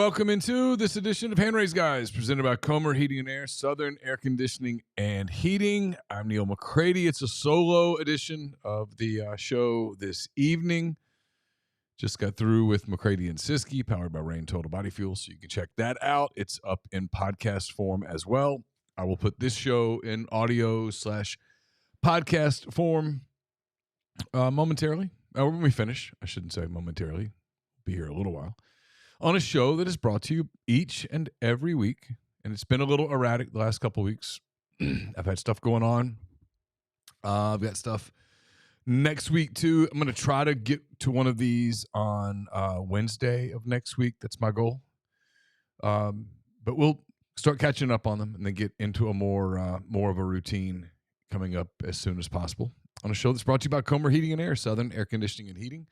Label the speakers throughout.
Speaker 1: welcome into this edition of Hand Raised Guys, presented by Comer Heating and Air, Southern Air Conditioning and Heating. I'm Neal McCready. It's a solo edition of the show this evening. Just got through with McCready and Siskey, powered by Rain Total Body Fuel, so you can check that out. It's up in podcast form as well. I will put this show in audio/podcast form momentarily. When we finish, I shouldn't say momentarily. Be here a little while. On a show that is brought to you each and every week, and it's been a little erratic the last couple of weeks. I've had stuff going on. I've got stuff next week, too. I'm going to try to get to one of these on Wednesday of next week. That's my goal. But we'll start catching up on them and then get into a more of a routine coming up as soon as possible. On a show that's brought to you by Comer Heating and Air, Southern Air Conditioning and Heating.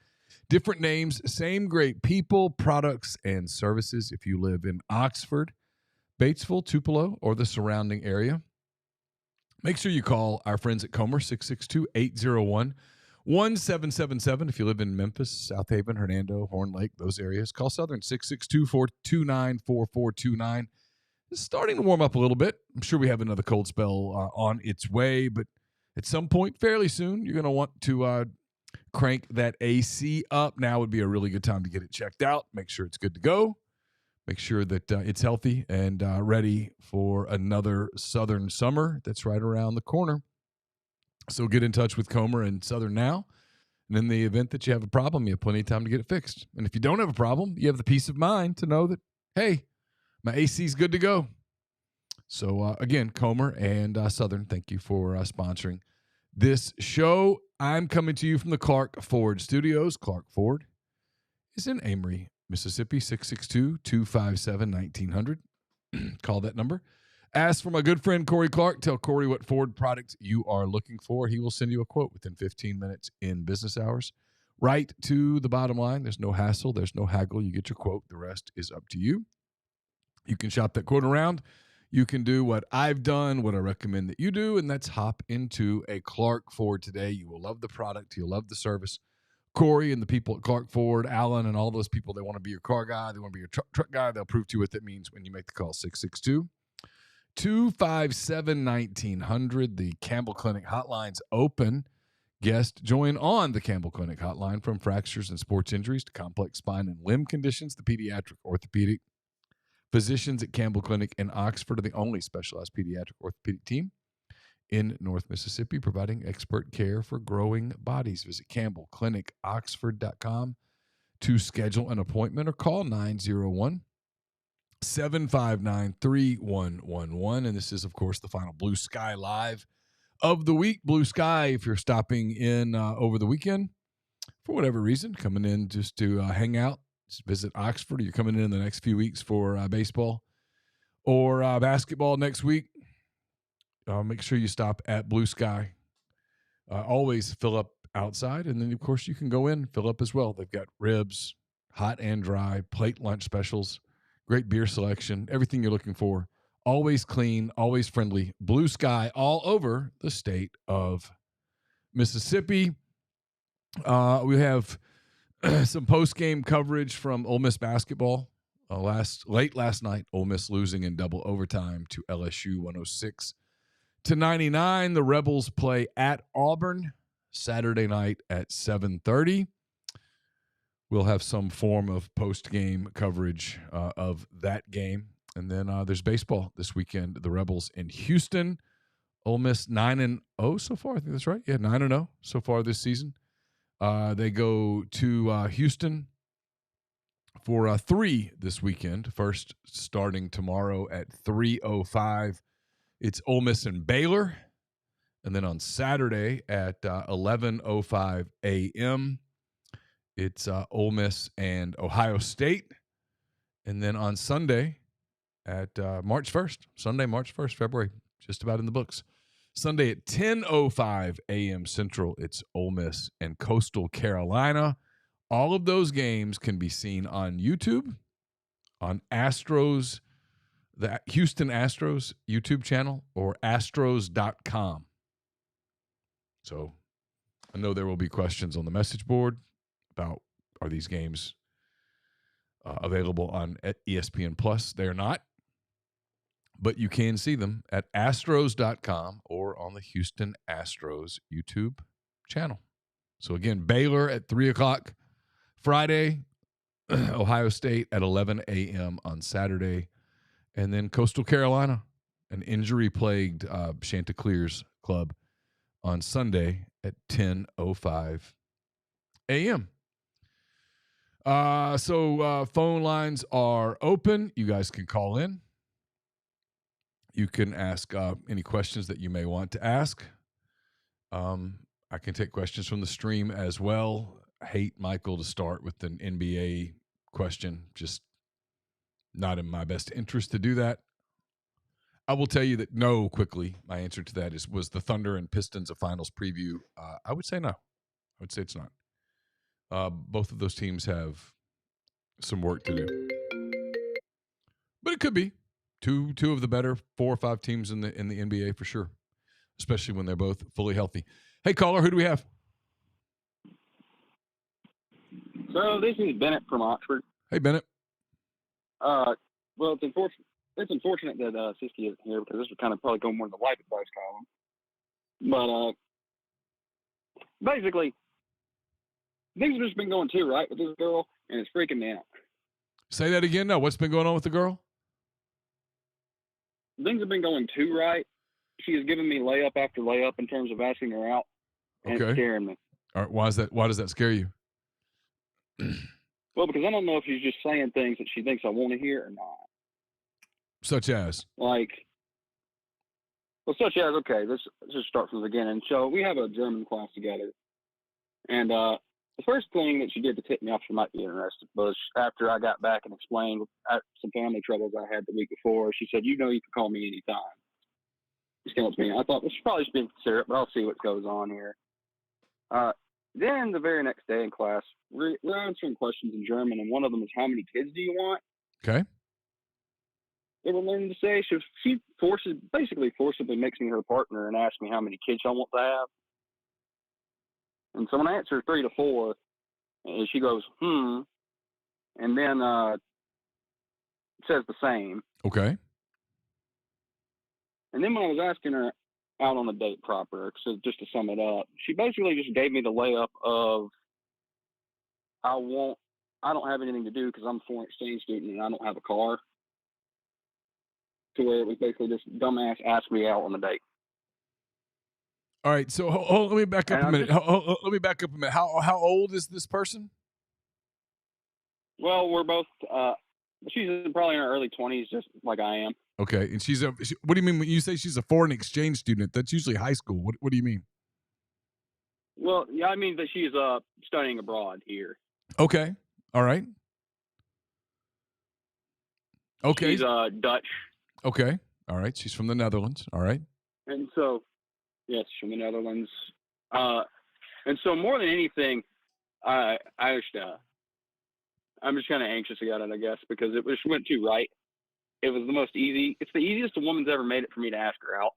Speaker 1: Different names, same great people, products, and services. If you live in Oxford, Batesville, Tupelo, or the surrounding area, make sure you call our friends at Comer, 662-801-1777. If you live in Memphis, South Haven, Hernando, Horn Lake, those areas, call Southern, 662-429-4429. It's starting to warm up a little bit. I'm sure we have another cold spell on its way, but at some point fairly soon, you're going to want to crank that AC up. Now would be a really good time to get it checked out. Make sure it's good to go. Make sure that it's healthy and ready for another Southern summer that's right around the corner. So get in touch with Comer and Southern now. And in the event that you have a problem, you have plenty of time to get it fixed. And if you don't have a problem, you have the peace of mind to know that, hey, my AC is good to go. So, again, Comer and Southern, thank you for sponsoring this show. I'm coming to you from the Clark Ford Studios. Clark Ford is in Amory, Mississippi, 662-257-1900. Call that number. Ask for my good friend Corey Clark. Tell Corey what Ford product you are looking for. He will send you a quote within 15 minutes in business hours. Right to the bottom line. There's no hassle. There's no haggle. You get your quote. The rest is up to you. You can shop that quote around. You can do what I've done, what I recommend that you do, and that's hop into a Clark Ford today. You will love the product. You'll love the service. Corey and the people at Clark Ford, Alan, and all those people, they want to be your car guy. They want to be your truck guy. They'll prove to you what that means when you make the call. 662-257-1900. The Campbell Clinic Hotline's open. Guest join on the Campbell Clinic Hotline, from fractures and sports injuries to complex spine and limb conditions. The pediatric orthopedic physicians at Campbell Clinic in Oxford are the only specialized pediatric orthopedic team in North Mississippi, providing expert care for growing bodies. Visit campbellclinicoxford.com to schedule an appointment or call 901-759-3111. And this is, of course, the final Blue Sky Live of the week. Blue Sky, if you're stopping in over the weekend, for whatever reason, coming in just to hang out, visit Oxford, or you're coming in the next few weeks for baseball or basketball next week, make sure you stop at Blue Sky. Always fill up outside, and then, of course, you can go in and fill up as well. They've got ribs, hot and dry, plate lunch specials, great beer selection, everything you're looking for. Always clean, always friendly. Blue Sky all over the state of Mississippi. We have some post-game coverage from Ole Miss basketball. Late last night, Ole Miss losing in double overtime to LSU 106-99. The Rebels play at Auburn Saturday night at 7:30. We'll have some form of post-game coverage of that game. And then there's baseball this weekend. The Rebels in Houston. Ole Miss 9-0 so far. I think that's right. Yeah, 9-0 so far this season. They go to Houston for 3 this weekend. First starting tomorrow at 3:05. It's Ole Miss and Baylor. And then on Saturday at 11:05 a.m., it's Ole Miss and Ohio State. And then on Sunday at March 1st, February, just about in the books. Sunday at 10:05 a.m. Central, it's Ole Miss and Coastal Carolina. All of those games can be seen on YouTube, on the Houston Astros YouTube channel, or astros.com. So I know there will be questions on the message board about, are these games available on ESPN Plus. They are not, but you can see them at Astros.com or on the Houston Astros YouTube channel. So again, Baylor at 3:00 Friday, Ohio State at 11 a.m. on Saturday, and then Coastal Carolina, an injury-plagued Chanticleers club, on Sunday at 10:05 a.m. So phone lines are open. You guys can call in. You can ask any questions that you may want to ask. I can take questions from the stream as well. I hate, Michael, to start with an NBA question. Just not in my best interest to do that. I will tell you that no, quickly. My answer to that was the Thunder and Pistons a finals preview. I would say no. I would say it's not. Both of those teams have some work to do. But it could be. Two of the better 4 or 5 teams in the NBA for sure, especially when they're both fully healthy. Hey, caller, who do we have?
Speaker 2: So this is Bennett from Oxford.
Speaker 1: Hey, Bennett.
Speaker 2: Well, it's unfortunate that Siski isn't here because this would kind of probably go more in the life advice column. But basically, things have just been going too right with this girl, and it's freaking me out.
Speaker 1: Say that again. No, what's been going on with the girl?
Speaker 2: Things have been going too right. She has given me layup after layup in terms of asking her out, and it's scaring me.
Speaker 1: All right, why does that scare you?
Speaker 2: Well, because I don't know if she's just saying things that she thinks I want to hear or not.
Speaker 1: Such as?
Speaker 2: Okay, let's just start from the beginning. So we have a German class together, and the first thing that she did to tip me off she might be interested was after I got back and explained some family troubles I had the week before, she said, you can call me anytime. She tells me. I thought, well, she's probably just being considerate, but I'll see what goes on here. Then the very next day in class, we're answering questions in German, and one of them is, how many kids do you want?
Speaker 1: Okay.
Speaker 2: They were learning to say, she forcibly makes me her partner and asks me how many kids I want to have. And so when I answer 3 to 4, and she goes, and then says the same.
Speaker 1: Okay.
Speaker 2: And then when I was asking her out on a date proper, so just to sum it up, she basically just gave me the layup of, I don't have anything to do because I'm a foreign exchange student and I don't have a car. To where it was basically this dumbass asked me out on a date.
Speaker 1: All right, so let me back up a minute. Let me back up a minute. How old is this person?
Speaker 2: Well, we're both. She's probably in her early 20s, just like I am.
Speaker 1: Okay, and what do you mean when you say she's a foreign exchange student? That's usually high school. What do you mean?
Speaker 2: Well, yeah, I mean that she's studying abroad here.
Speaker 1: Okay, all right. Okay,
Speaker 2: she's Dutch.
Speaker 1: Okay, all right. She's from the Netherlands. All right.
Speaker 2: And so, yes, from the Netherlands. And so more than anything, I'm just kind of anxious about it, I guess, because it went too right. It was it's the easiest a woman's ever made it for me to ask her out.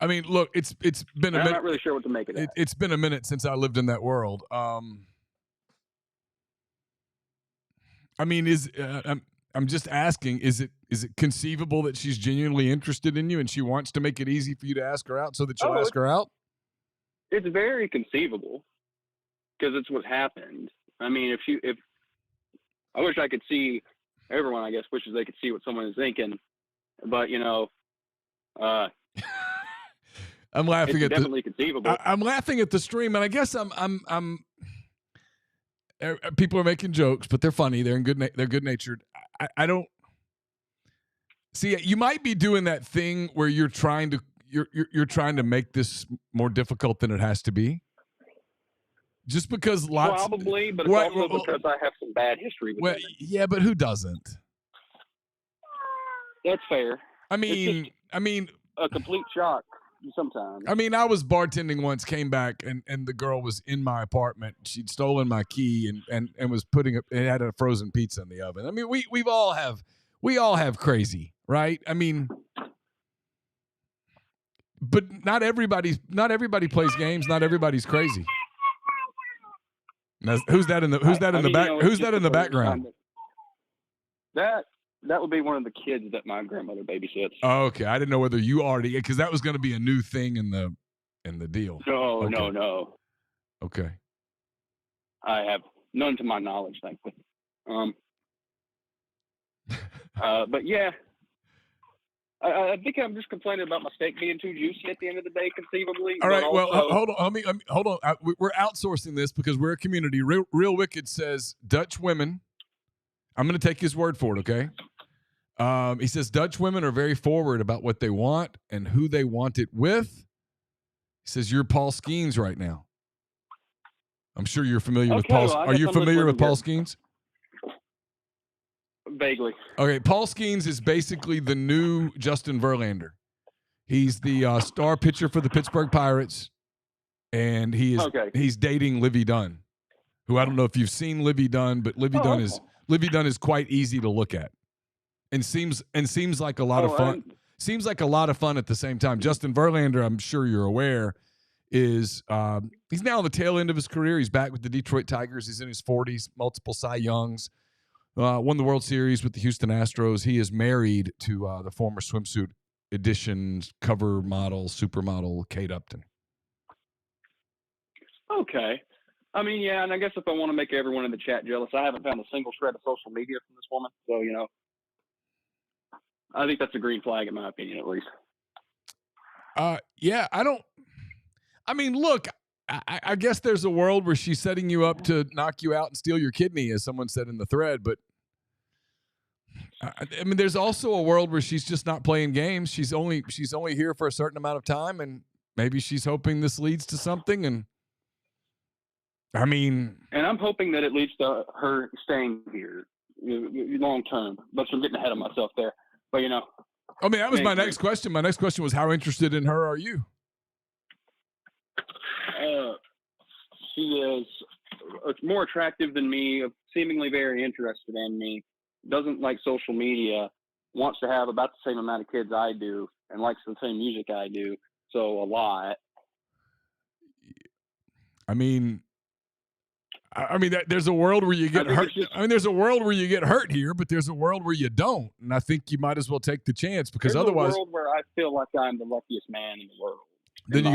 Speaker 1: I mean, look, it's been a minute.
Speaker 2: I'm not really sure what to make of it.
Speaker 1: It's been a minute since I lived in that world. I mean, I'm just asking, is it conceivable that she's genuinely interested in you and she wants to make it easy for you to ask her out so that you'll ask her out?
Speaker 2: It's very conceivable because it's what happened. I mean, if I wish I could see, everyone I guess wishes they could see what someone is thinking, but
Speaker 1: I'm laughing
Speaker 2: it's
Speaker 1: at
Speaker 2: definitely conceivable.
Speaker 1: I'm laughing at the stream, and I guess I'm people are making jokes, but they're funny. They're good natured. I don't see. You might be doing that thing where you're trying to make this more difficult than it has to be. Just because
Speaker 2: probably, but it's also because I have some bad history with women.
Speaker 1: Yeah, but who doesn't?
Speaker 2: That's fair.
Speaker 1: I mean,
Speaker 2: a complete shock sometimes.
Speaker 1: I mean, I was bartending once, came back, and the girl was in my apartment. She'd stolen my key and was had a frozen pizza in the oven. I mean, we all have crazy, right? I mean, but not everybody plays games. Not everybody's crazy. Now, who's that in the background?
Speaker 2: That would be one of the kids that my grandmother babysits.
Speaker 1: Oh, okay. I didn't know whether you already, because that was going to be a new thing in the deal.
Speaker 2: No,
Speaker 1: okay.
Speaker 2: no.
Speaker 1: Okay.
Speaker 2: I have none to my knowledge, thankfully. But yeah, I think I'm just complaining about my steak being too juicy at the end of the day, conceivably.
Speaker 1: All right.
Speaker 2: Also,
Speaker 1: well, hold on. Hold on. We're outsourcing this because we're a community. Real Wicked says Dutch women. I'm going to take his word for it. Okay. He says Dutch women are very forward about what they want and who they want it with. He says you're Paul Skeens right now. I'm sure you're familiar with Paul. Are you familiar with Paul Skeens?
Speaker 2: Vaguely.
Speaker 1: Okay, Paul Skeens is basically the new Justin Verlander. He's the star pitcher for the Pittsburgh Pirates, and he's dating Livy Dunn, who I don't know if you've seen Livy Dunn, but Livy Dunn is quite easy to look at, and seems like a lot of fun. Seems like a lot of fun at the same time. Justin Verlander, I'm sure you're aware, is he's now on the tail end of his career. He's back with the Detroit Tigers. He's in his 40s, multiple Cy Youngs. Won the World Series with the Houston Astros. He is married to the former Swimsuit Editions cover model, supermodel Kate Upton.
Speaker 2: Okay. I mean, yeah, and I guess if I want to make everyone in the chat jealous, I haven't found a single shred of social media from this woman. So, I think that's a green flag in my opinion, at least.
Speaker 1: Yeah, look, I guess there's a world where she's setting you up to knock you out and steal your kidney, as someone said in the thread. But there's also a world where she's just not playing games. She's only here for a certain amount of time, and maybe she's hoping this leads to something. And
Speaker 2: I'm hoping that it leads to her staying here long term. But I'm getting ahead of myself there. But
Speaker 1: that was my next question. My next question was, how interested in her are you?
Speaker 2: She is more attractive than me, seemingly very interested in me, doesn't like social media, wants to have about the same amount of kids I do, and likes the same music I do, so a lot.
Speaker 1: There's a world where you get hurt. There's a world where you get hurt here, but there's a world where you don't, and I think you might as well take the chance, because otherwise,
Speaker 2: there's a world where I feel like I'm the luckiest man in the world.
Speaker 1: Then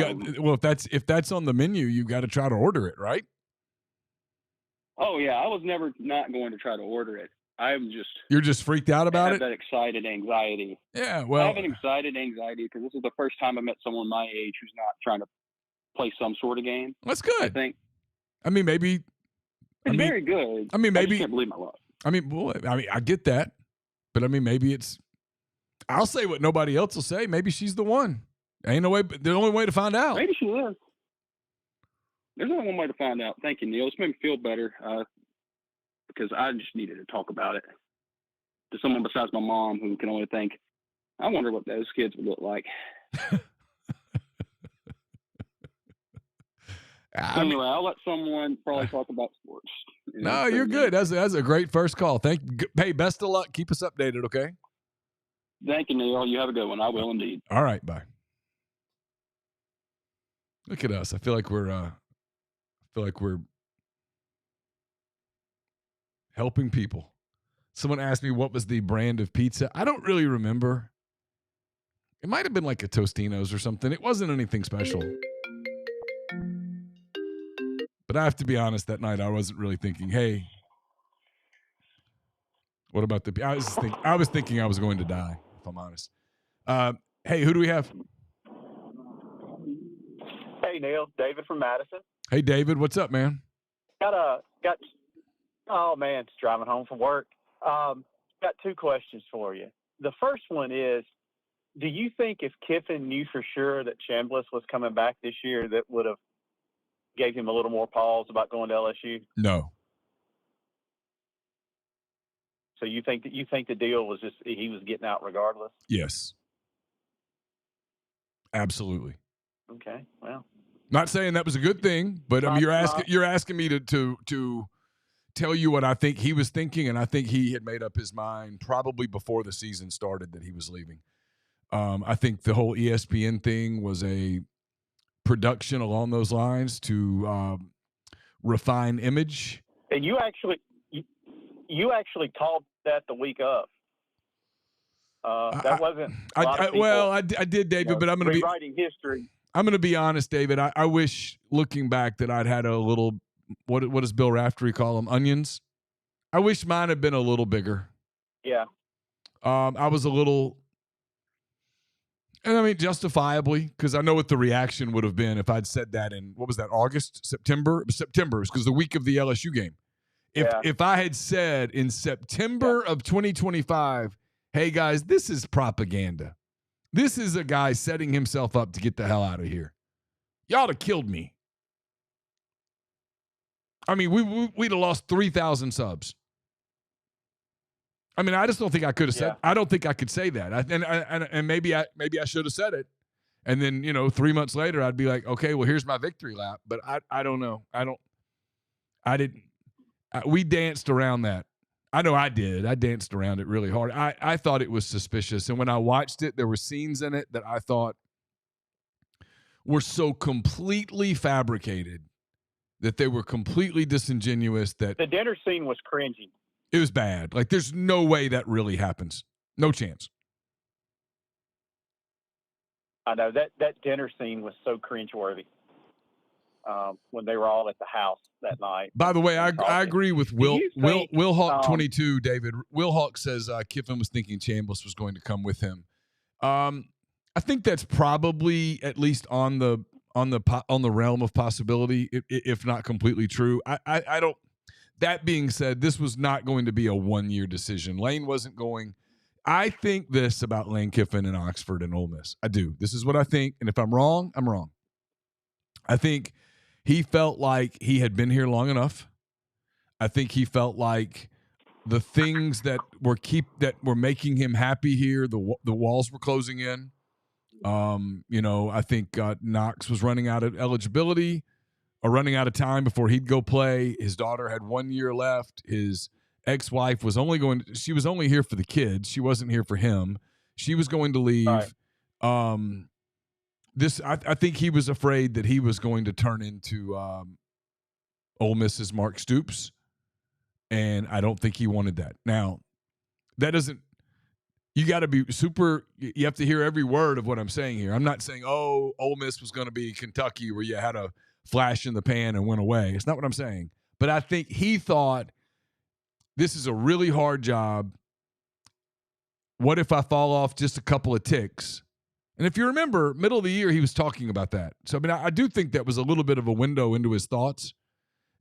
Speaker 1: if that's on the menu, you got to try to order it, right?
Speaker 2: Oh yeah, I was never not going to try to order it.
Speaker 1: You're just freaked out about it.
Speaker 2: That excited anxiety.
Speaker 1: Yeah, well,
Speaker 2: I have an excited anxiety because this is the first time I met someone my age who's not trying to play some sort of game.
Speaker 1: That's good.
Speaker 2: I think.
Speaker 1: Maybe.
Speaker 2: It's very good.
Speaker 1: Maybe.
Speaker 2: I just can't believe my luck.
Speaker 1: I get that, but maybe it's. I'll say what nobody else will say. Maybe she's the one. Ain't no way. The only way to find out.
Speaker 2: Maybe she is. There's only one way to find out. Thank you, Neal. It's made me feel better because I just needed to talk about it to someone besides my mom, who can only think, I wonder what those kids would look like. Anyway, I'll let someone probably talk about sports.
Speaker 1: No, you're good. That's a great first call. Hey, best of luck. Keep us updated, okay?
Speaker 2: Thank you, Neal. You have a good one. I will indeed.
Speaker 1: All right, bye. Look at us. I feel like we're helping people. Someone asked me what was the brand of pizza. I don't really remember. It might have been like a Tostino's or something. It wasn't anything special. But I have to be honest, that night I wasn't really thinking, hey, what about I was thinking I was going to die, if I'm honest. Hey, who do we have?
Speaker 3: Hey, Neal. David from Madison.
Speaker 1: Hey, David. What's up, man?
Speaker 3: Oh, man, just driving home from work. Got two questions for you. The first one is, do you think if Kiffin knew for sure that Chambliss was coming back this year, that would have gave him a little more pause about going to LSU?
Speaker 1: No.
Speaker 3: So you think the deal was just he was getting out regardless?
Speaker 1: Yes. Absolutely.
Speaker 3: Okay. Well,
Speaker 1: not saying that was a good thing, but you're asking me to tell you what I think he was thinking, and I think he had made up his mind probably before the season started that he was leaving. I think the whole ESPN thing was a production along those lines to refine image.
Speaker 3: And you actually called that the week of. That wasn't a lot of people.
Speaker 1: I did, David, but I'm going to be
Speaker 3: rewriting history.
Speaker 1: I'm going to be honest, David. I wish, looking back, that I'd had a little. What does Bill Raftery call them? Onions. I wish mine had been a little bigger.
Speaker 3: Yeah.
Speaker 1: I was a little, and I mean justifiably, because I know what the reaction would have been if I'd said that in, what was that, August, September? September, because the week of the LSU game. If I had said in September of 2025, hey guys, this is propaganda. This is a guy setting himself up to get the hell out of here. Y'all have killed me. I mean, we'd have lost 3,000 subs. I mean, I just don't think I could have said. I don't think I could say that. And maybe I should have said it. And then 3 months later, I'd be like, okay, well, here's my victory lap. But I don't know. I didn't. We danced around that. I know I did. I danced around it really hard. I thought it was suspicious. And when I watched it, there were scenes in it that I thought were so completely fabricated that they were completely disingenuous. That
Speaker 3: the dinner scene was cringy.
Speaker 1: It was bad. Like, there's no way that really happens. No chance.
Speaker 3: I know that dinner scene was so cringeworthy. When they were all at the house that night.
Speaker 1: By the way, I agree with Will Hawk 22, David. Will Hawk says Kiffin was thinking Chambliss was going to come with him. I think that's probably at least on the realm of possibility, if not completely true. I don't. That being said, this was not going to be a 1-year decision. Lane wasn't going. I think this about Lane Kiffin and Oxford and Ole Miss. I do. This is what I think, and if I'm wrong, I'm wrong. I think he felt like he had been here long enough. I think he felt like the things that were making him happy here, the walls were closing in. I think Knox was running out of eligibility or running out of time before he'd go play. His daughter had 1 year left. His ex-wife was only here for the kids. She wasn't here for him. She was going to leave. Right. I think he was afraid that he was going to turn into Ole Miss's Mark Stoops, and I don't think he wanted that. Now, that doesn't. You got to be super. You have to hear every word of what I'm saying here. I'm not saying, Ole Miss was going to be Kentucky where you had a flash in the pan and went away. It's not what I'm saying. But I think he thought this is a really hard job. What if I fall off just a couple of ticks? And if you remember, middle of the year, he was talking about that. So, I mean, I do think that was a little bit of a window into his thoughts.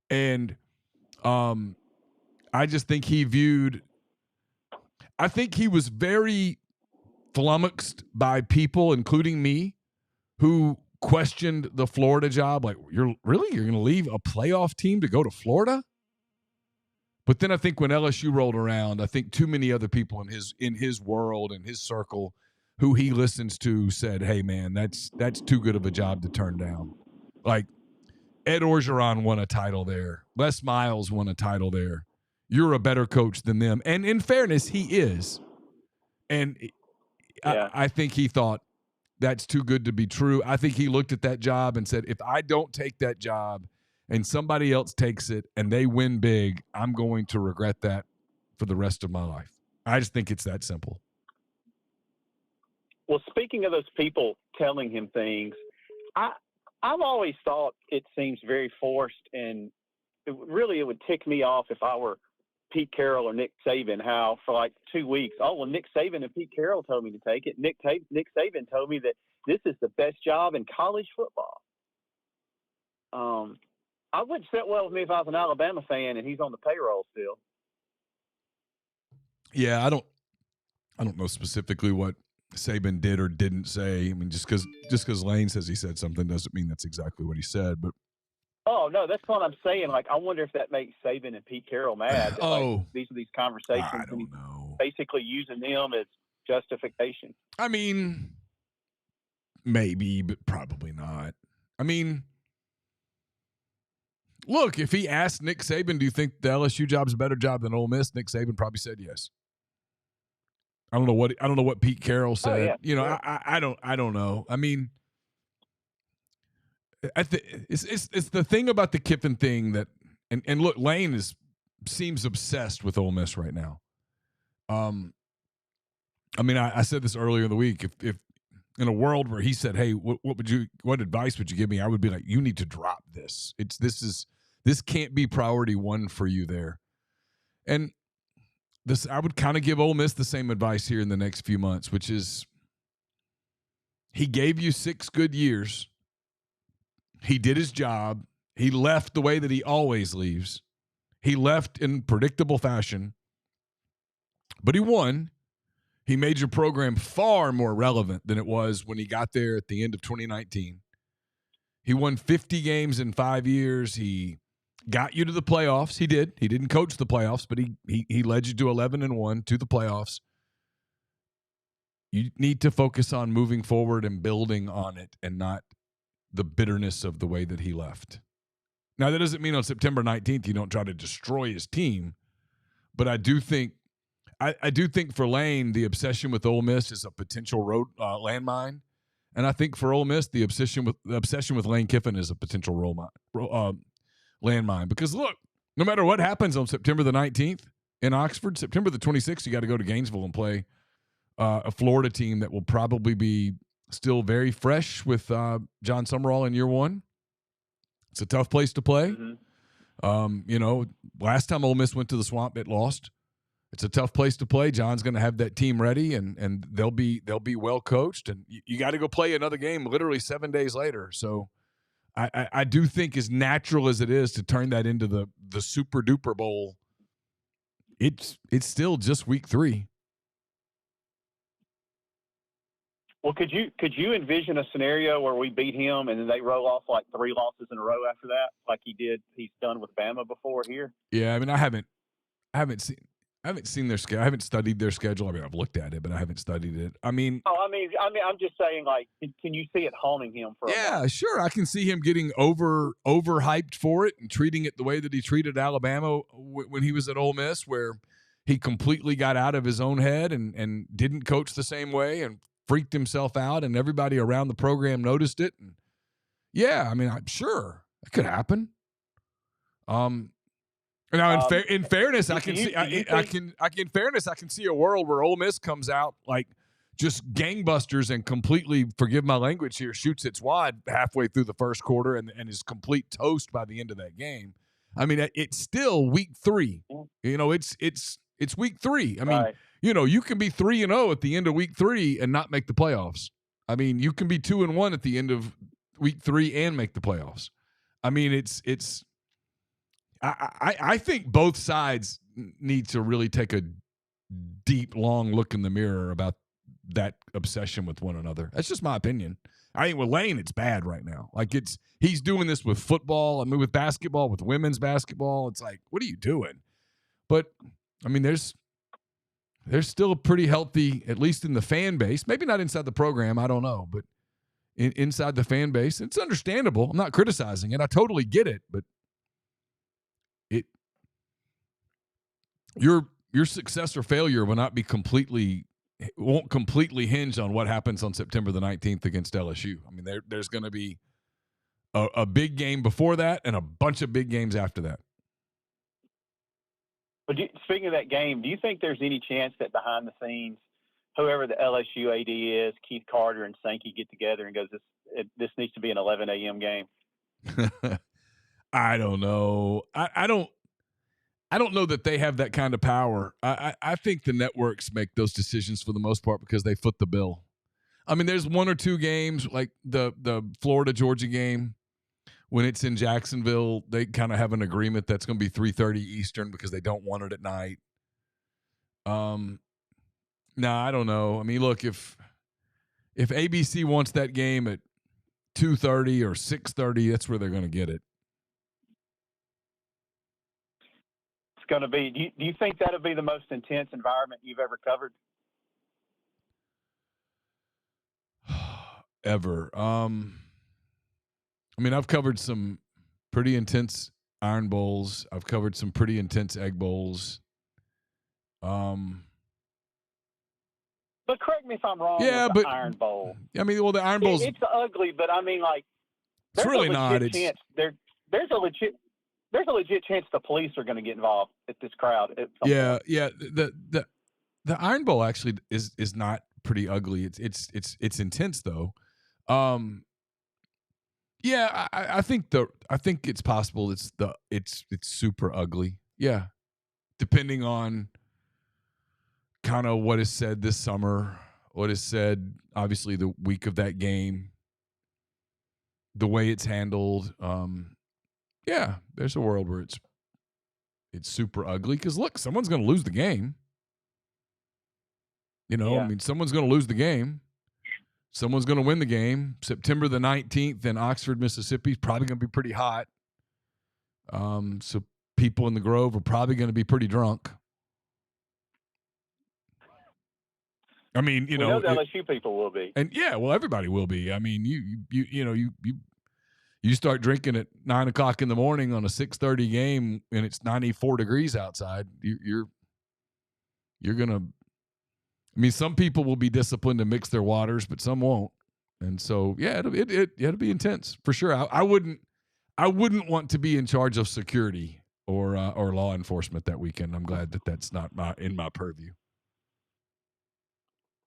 Speaker 1: And I just think he was very flummoxed by people, including me, who questioned the Florida job. Like, you're going to leave a playoff team to go to Florida? But then I think when LSU rolled around, I think too many other people in his world and his circle who he listens to said, hey, man, that's too good of a job to turn down. Like, Ed Orgeron won a title there. Les Miles won a title there. You're a better coach than them. And in fairness, he is. And I think he thought that's too good to be true. I think he looked at that job and said, if I don't take that job and somebody else takes it and they win big, I'm going to regret that for the rest of my life. I just think it's that simple.
Speaker 3: Well, speaking of those people telling him things, I've always thought it seems very forced, and it would tick me off if I were Pete Carroll or Nick Saban, how for like 2 weeks, Nick Saban and Pete Carroll told me to take it. Nick Saban told me that this is the best job in college football. I wouldn't sit well with me if I was an Alabama fan and he's on the payroll still.
Speaker 1: Yeah, I don't know specifically what Saban did or didn't say. I mean, just because Lane says he said something doesn't mean that's exactly what he said. But
Speaker 3: no, that's what I'm saying. Like, I wonder if that makes Saban and Pete Carroll mad. That, these are these conversations.
Speaker 1: I don't know.
Speaker 3: Basically using them as justification.
Speaker 1: I mean, maybe, but probably not. I mean, look, if he asked Nick Saban, do you think the LSU job's a better job than Ole Miss? Nick Saban probably said yes. I don't know what Pete Carroll said.
Speaker 3: Oh, yeah.
Speaker 1: I don't know. I mean, It's the thing about the Kiffin thing that and look, Lane seems obsessed with Ole Miss right now. I mean, I said this earlier in the week. If in a world where he said, "Hey, what advice would you give me?" I would be like, "You need to drop this. This can't be priority one for you there." And I would kind of give Ole Miss the same advice here in the next few months, which is he gave you 6 good years. He did his job. He left the way that he always leaves. He left in predictable fashion, but he won. He made your program far more relevant than it was when he got there at the end of 2019. He won 50 games in 5 years. He got you to the playoffs. He did. He didn't coach the playoffs, but he led you to 11-1 to the playoffs. You need to focus on moving forward and building on it and not the bitterness of the way that he left. Now, that doesn't mean on September 19th you don't try to destroy his team, but I do think for Lane, the obsession with Ole Miss is a potential road landmine, and I think for Ole Miss, the obsession with Lane Kiffin is a potential landmine. Because look, no matter what happens on September the 19th in Oxford, September the 26th, you got to go to Gainesville and play a Florida team that will probably be still very fresh with John Summerall in year one. It's a tough place to play. Mm-hmm. Last time Ole Miss went to the Swamp, it lost. It's a tough place to play. John's going to have that team ready, and they'll be well coached. And you got to go play another game literally 7 days later. So I do think, as natural as it is to turn that into the super duper bowl, it's still just week 3.
Speaker 3: Well, could you envision a scenario where we beat him and then they roll off like 3 losses in a row after that, like he's done with Bama before here?
Speaker 1: Yeah, I mean, I haven't seen their schedule. I haven't studied their schedule. I mean, I've looked at it, but I haven't studied it. I mean,
Speaker 3: I'm just saying, like, can you see it haunting him for?
Speaker 1: Yeah, sure. I can see him getting overhyped for it and treating it the way that he treated Alabama when he was at Ole Miss, where he completely got out of his own head and didn't coach the same way and freaked himself out, and everybody around the program noticed it. And yeah, I mean, I'm sure it could happen. Now, in fairness, I can see a world where Ole Miss comes out like just gangbusters and completely, forgive my language here, shoots its wad halfway through the first quarter and is complete toast by the end of that game. I mean, it's still week 3. It's week 3. I mean,
Speaker 3: right.
Speaker 1: You can be 3-0 at the end of week 3 and not make the playoffs. I mean, you can be 2-1 at the end of week 3 and make the playoffs. I mean, it's. I think both sides need to really take a deep, long look in the mirror about that obsession with one another. That's just my opinion. I think with Lane, it's bad right now. Like he's doing this with football. I mean, with basketball, with women's basketball. It's like, what are you doing? But I mean, there's still a pretty healthy, at least in the fan base. Maybe not inside the program. I don't know, but inside the fan base, it's understandable. I'm not criticizing it. I totally get it, but your success or failure won't completely hinge on what happens on September the 19th against LSU. I mean, there's going to be a big game before that and a bunch of big games after that.
Speaker 3: But speaking of that game, do you think there's any chance that behind the scenes, whoever the LSU AD is, Keith Carter and Sankey get together and goes, this needs to be an 11 a.m. game?
Speaker 1: I don't know. I don't know that they have that kind of power. I think the networks make those decisions for the most part because they foot the bill. I mean, there's 1 or 2 games like the Florida-Georgia game. When it's in Jacksonville, they kind of have an agreement that's going to be 3:30 Eastern because they don't want it at night. No, I don't know. I mean, look, if ABC wants that game at 2:30 or 6:30, that's where they're going to get it.
Speaker 3: It's going to be. Do you think that'll be the most intense environment you've ever covered?
Speaker 1: Ever. I mean, I've covered some pretty intense Iron Bowls. I've covered some pretty intense Egg Bowls.
Speaker 3: But correct me if I'm wrong.
Speaker 1: Yeah,
Speaker 3: with the Iron Bowl.
Speaker 1: I mean, well, the Iron Bowls.
Speaker 3: It's ugly, but I mean, like,
Speaker 1: It's really not. It's
Speaker 3: chance there's a legit chance the police are going to get involved at this crowd. At some point.
Speaker 1: Yeah. The Iron Bowl actually is not pretty ugly. It's intense though. Yeah, I think it's possible. It's super ugly. Yeah, depending on kind of what is said this summer, what is said obviously the week of that game, the way it's handled. Yeah, there's a world where it's super ugly because look, someone's going to lose the game. You know, I mean, someone's going to lose the game. Someone's going to win the game. September the 19th in Oxford, Mississippi is probably going to be pretty hot. So people in the Grove are probably going to be pretty drunk. I mean, you know
Speaker 3: the LSU people will be,
Speaker 1: and yeah, well, everybody will be. I mean, you start drinking at 9:00 in the morning on a 6:30 game, and it's 94 degrees outside. You're gonna. I mean, some people will be disciplined to mix their waters, but some won't. And so, yeah, it'll be intense for sure. I wouldn't want to be in charge of security or law enforcement that weekend. I'm glad that that's not in my purview.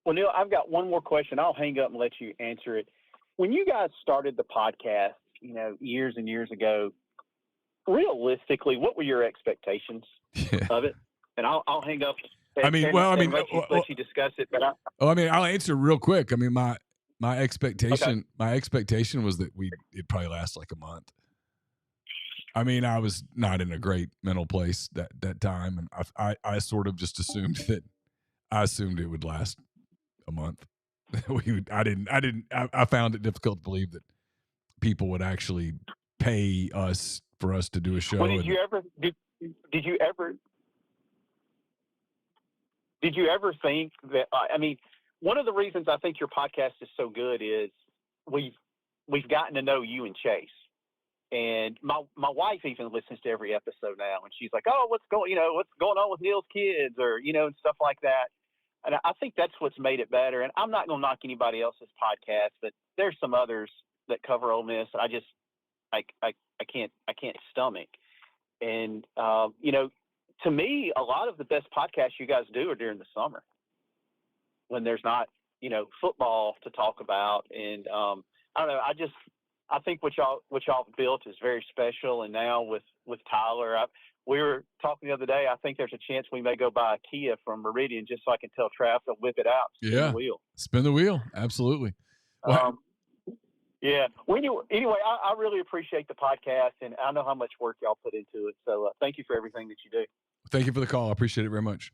Speaker 3: Well, Neal, I've got one more question. I'll hang up and let you answer it. When you guys started the podcast, years and years ago, realistically, what were your expectations of it? And I'll hang up. Let you discuss it. But
Speaker 1: I'll answer real quick. I mean, my expectation was that it'd probably last like a month. I mean, I was not in a great mental place that time, and I sort of just assumed it would last a month. I found it difficult to believe that people would actually pay us for us to do a show.
Speaker 3: Well, did you ever think that? I mean, one of the reasons I think your podcast is so good is we've gotten to know you and Chase, and my wife even listens to every episode now, and she's like, "Oh, what's going on with Neal's kids?" or and stuff like that. And I think that's what's made it better. And I'm not going to knock anybody else's podcast, but there's some others that cover Ole Miss that I can't stomach. And to me, a lot of the best podcasts you guys do are during the summer when there's not football to talk about. And I don't know. I think what y'all built is very special. And now with Tyler, we were talking the other day. I think there's a chance we may go buy a Kia from Meridian just so I can tell Trav to whip it out. Spin the wheel.
Speaker 1: Spin the wheel. Absolutely.
Speaker 3: Yeah. Well, anyway, I really appreciate the podcast, and I know how much work y'all put into it. So thank you for everything that you do.
Speaker 1: Thank you for the call. I appreciate it very much.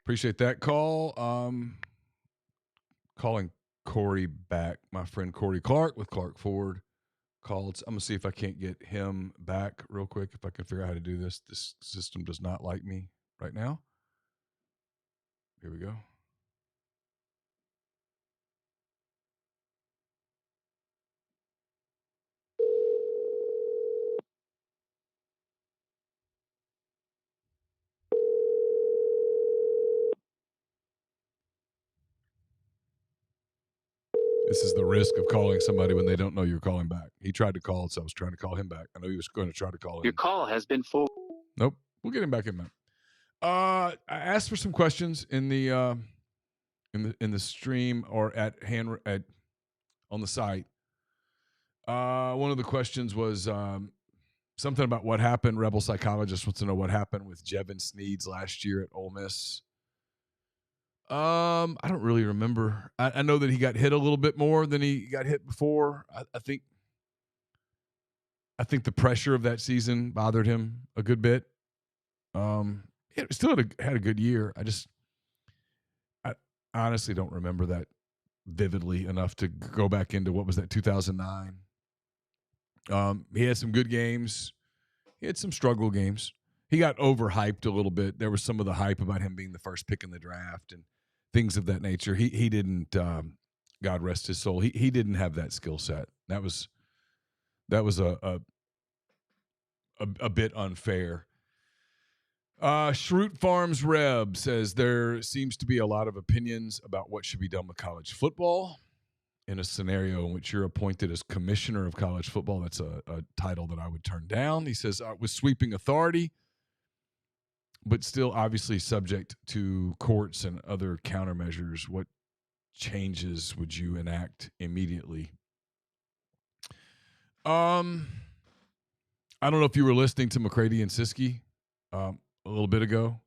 Speaker 1: Appreciate that call. Calling Corey back. My friend Corey Clark with Clark Ford called. I'm going to see if I can't get him back real quick, if I can figure out how to do this. This system does not like me right now. Here we go. This is the risk of calling somebody when they don't know you're calling back. He tried to call, so I was trying to call him back. I know he was going to try to call him.
Speaker 3: Your call has been full.
Speaker 1: Nope. We'll get him back in, man. I asked for some questions in the stream or on the site. One of the questions was something about what happened. Rebel Psychologist wants to know what happened with Jevin Sneeds last year at Ole Miss. I don't really remember. I know that he got hit a little bit more than he got hit before. I think the pressure of that season bothered him a good bit. He still had a good year. I honestly don't remember that vividly enough to go back into what was that 2009. He had some good games. He had some struggle games. He got overhyped a little bit. There was some of the hype about him being the first pick in the draft and things of that nature. He didn't. God rest his soul. He didn't have that skill set. That was a bit unfair. Schrute Farms Reb says there seems to be a lot of opinions about what should be done with college football. In a scenario in which you're appointed as commissioner of college football, that's a title that I would turn down. He says, with sweeping authority, but still obviously subject to courts and other countermeasures, what changes would you enact immediately? I don't know if you were listening to McCready and Siskey a little bit ago.